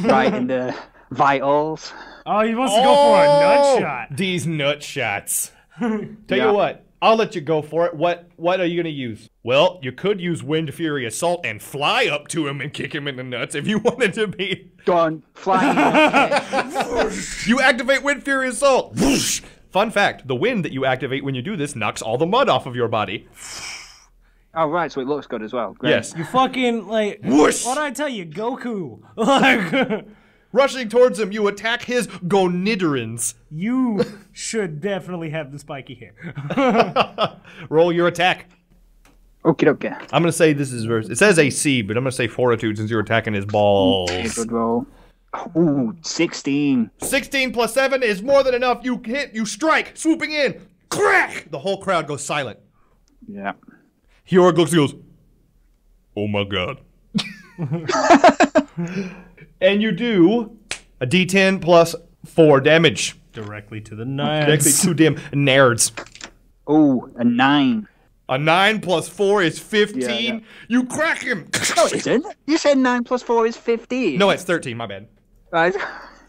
C: right in the vitals.
E: Oh, he wants to go for a nut shot.
A: These nut shots. Tell you what, I'll let you go for it. What are you gonna use? Well, you could use Wind Fury Assault and fly up to him and kick him in the nuts if you wanted to be.
C: Go on, fly.
A: You activate Wind Fury Assault. Fun fact, the wind that you activate when you do this knocks all the mud off of your body.
C: Oh, right, so it looks good as well. Great.
A: Yes.
E: You fucking, like,
A: Whoosh!
E: what did I tell you? Goku. Like,
A: Rushing towards him, you attack his gonidorans.
E: You should definitely have the spiky hair.
A: Roll your attack.
C: Okie dokie.
A: I'm gonna say this is it says AC, but I'm gonna say fortitude since you're attacking his balls.
C: Good roll. Ooh, 16.
A: 16 plus 7 is more than enough. You hit, you strike, swooping in, crack! The whole crowd goes silent.
C: Yeah.
A: Hjorg looks and goes, oh my god. And you do a D10 plus 4 damage.
E: Directly to the
A: Directly
E: nuts.
A: to them nerds.
C: Ooh, a 9.
A: A 9 plus 4 is 15.
C: Yeah.
A: You crack him.
C: Oh, is it? You said 9 plus 4 is 15.
A: No, it's 13. My bad.
C: Right.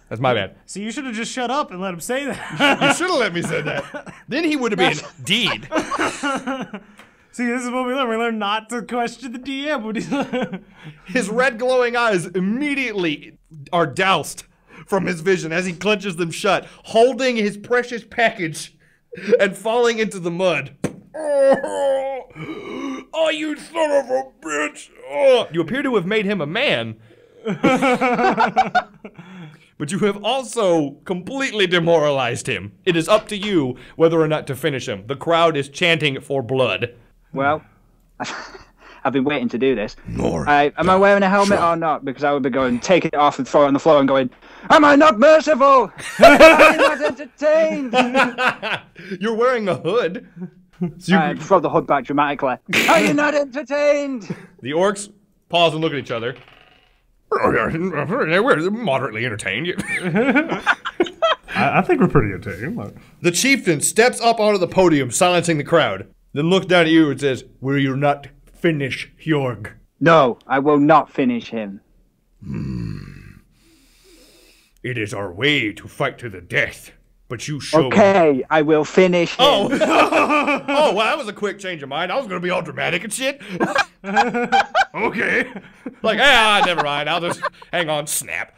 A: That's my bad.
E: So you should have just shut up and let him say that.
A: You should have let me say that. Then he would have been deed.
E: See, this is what we learn. We learn not to question the DM when he's
A: His red glowing eyes immediately are doused from his vision as he clenches them shut, holding his precious package and falling into the mud. Oh, you son of a bitch! Oh. You appear to have made him a man. But you have also completely demoralized him. It is up to you whether or not to finish him. The crowd is chanting for blood.
C: Well, I've been waiting to do this.
A: More.
C: Am I wearing a helmet or not? Because I would be going, taking it off and throw it on the floor and going, am I not merciful? Am I not entertained?
A: You're wearing a hood. So you
C: Throw the hood back dramatically. Are you not entertained?
A: The orcs pause and look at each other. We're moderately entertained.
E: I think we're pretty entertained.
A: The chieftain steps up onto the podium, silencing the crowd. Then looks down at you and says, will you not finish Hjorg?
C: No, I will not finish him.
A: It is our way to fight to the death. But you show me.
C: Okay, I will finish him.
A: Oh. Oh, well, that was a quick change of mind. I was going to be all dramatic and shit. Okay. Like, never mind. I'll just hang on, snap.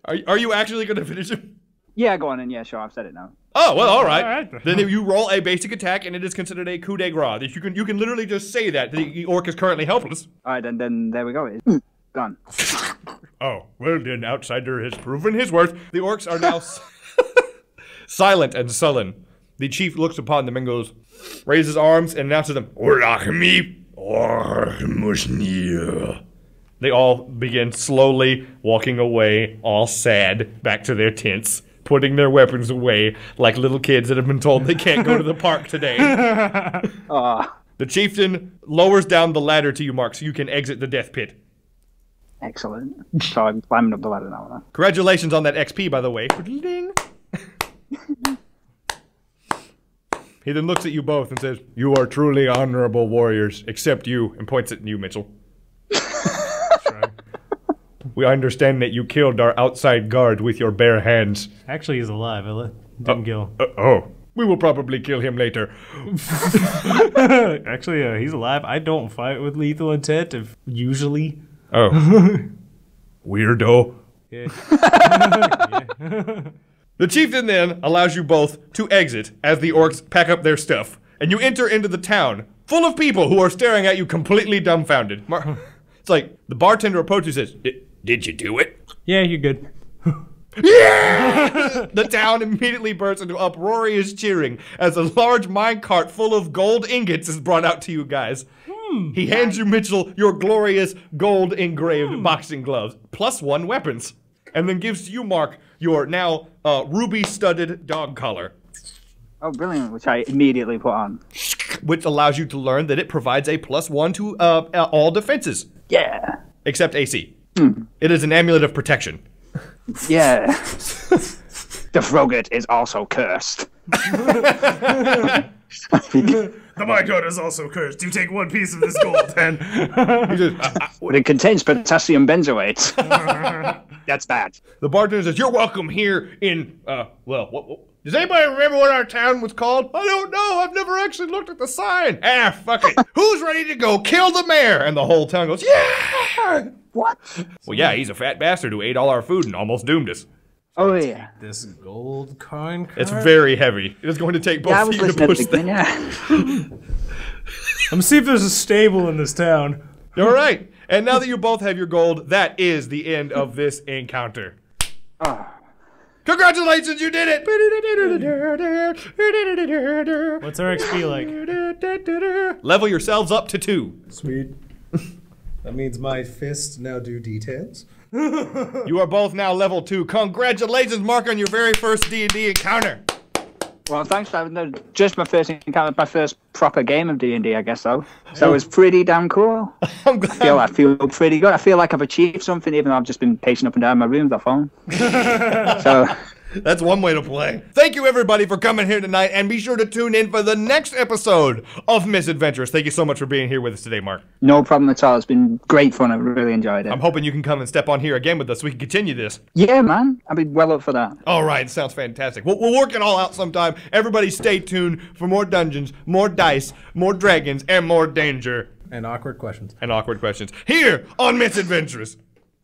A: Are you actually going to finish him?
C: Yeah, go on and yeah, sure, I've said it now.
A: Oh, well, all right.
E: All right.
A: Then if you roll a basic attack, and it is considered a coup de grace. You can literally just say that. The orc is currently helpless.
C: All right, then there we go. It's done.
A: Oh, well, the outsider has proven his worth. The orcs are now silent and sullen. The chief looks upon them and goes, raises arms and announces them, They all begin slowly walking away, all sad, back to their tents, putting their weapons away like little kids that have been told they can't go to the park today. The chieftain lowers down the ladder to you, Mark, so you can exit the death pit.
C: Excellent. So I'm climbing up the ladder now.
A: Congratulations on that XP, by the way. Ding. He then looks at you both and says, you are truly honorable warriors, except you, and points at you, Mitchell. We understand that you killed our outside guard with your bare hands.
E: Actually, he's alive. I didn't kill
A: Oh, we will probably kill him later.
E: Actually, he's alive. I don't fight with lethal intent, usually.
A: Oh. Weirdo.
E: Yeah.
A: The chieftain then allows you both to exit as the orcs pack up their stuff, and you enter into the town, full of people who are staring at you completely dumbfounded. It's like, the bartender approaches and says, did you do it?
E: Yeah, you're good.
A: Yeah! The town immediately bursts into uproarious cheering as a large minecart full of gold ingots is brought out to you guys. He hands you, Mitchell, your glorious gold engraved boxing gloves, +1 weapons, and then gives you, Mark, your now ruby studded dog collar.
C: Oh, brilliant, which I immediately put on.
A: Which allows you to learn that it provides a +1 to all defenses.
C: Yeah.
A: Except AC. It is an amulet of protection.
C: Yeah. The Froggit is also cursed.
E: The minecart is also cursed. You take 1 piece of this gold, and
C: But it contains potassium benzoate. That's bad.
A: The bartender says, you're welcome here in, does anybody remember what our town was called? I don't know. I've never actually looked at the sign. Fuck it. Who's ready to go kill the mayor? And the whole town goes, yeah!
C: What?
A: Well, yeah, he's a fat bastard who ate all our food and almost doomed us.
C: Oh, yeah.
E: this gold coin cart?
A: It's very heavy. It is going to take both
C: Yeah, I
A: of
C: was
A: you to
C: listening
A: push
C: at the beginning,
A: that.
C: yeah.
E: I'm gonna see if there's a stable in this town.
A: All right. And now that you both have your gold, that is the end of this encounter. Congratulations, you did it!
E: What's our XP like?
A: Level yourselves up to 2.
B: Sweet. That means my fists now do details.
A: You are both now level 2. Congratulations, Mark, on your very first D&D encounter.
C: Well, thanks for having just my first encounter, my first proper game of D&D, I guess, though. So it was pretty damn cool.
A: I'm glad.
C: I feel pretty good. I feel like I've achieved something, even though I've just been pacing up and down my room with the phone. So...
A: That's one way to play. Thank you, everybody, for coming here tonight, and be sure to tune in for the next episode of Misadventurous. Thank you so much for being here with us today, Mark.
C: No problem at all. It's been great fun. I really enjoyed it.
A: I'm hoping you can come and step on here again with us so we can continue this.
C: Yeah, man. I'd be well up for that.
A: All right. Sounds fantastic. We'll work it all out sometime. Everybody stay tuned for more dungeons, more dice, more dragons, and more danger.
B: And awkward questions.
A: Here on Misadventurous.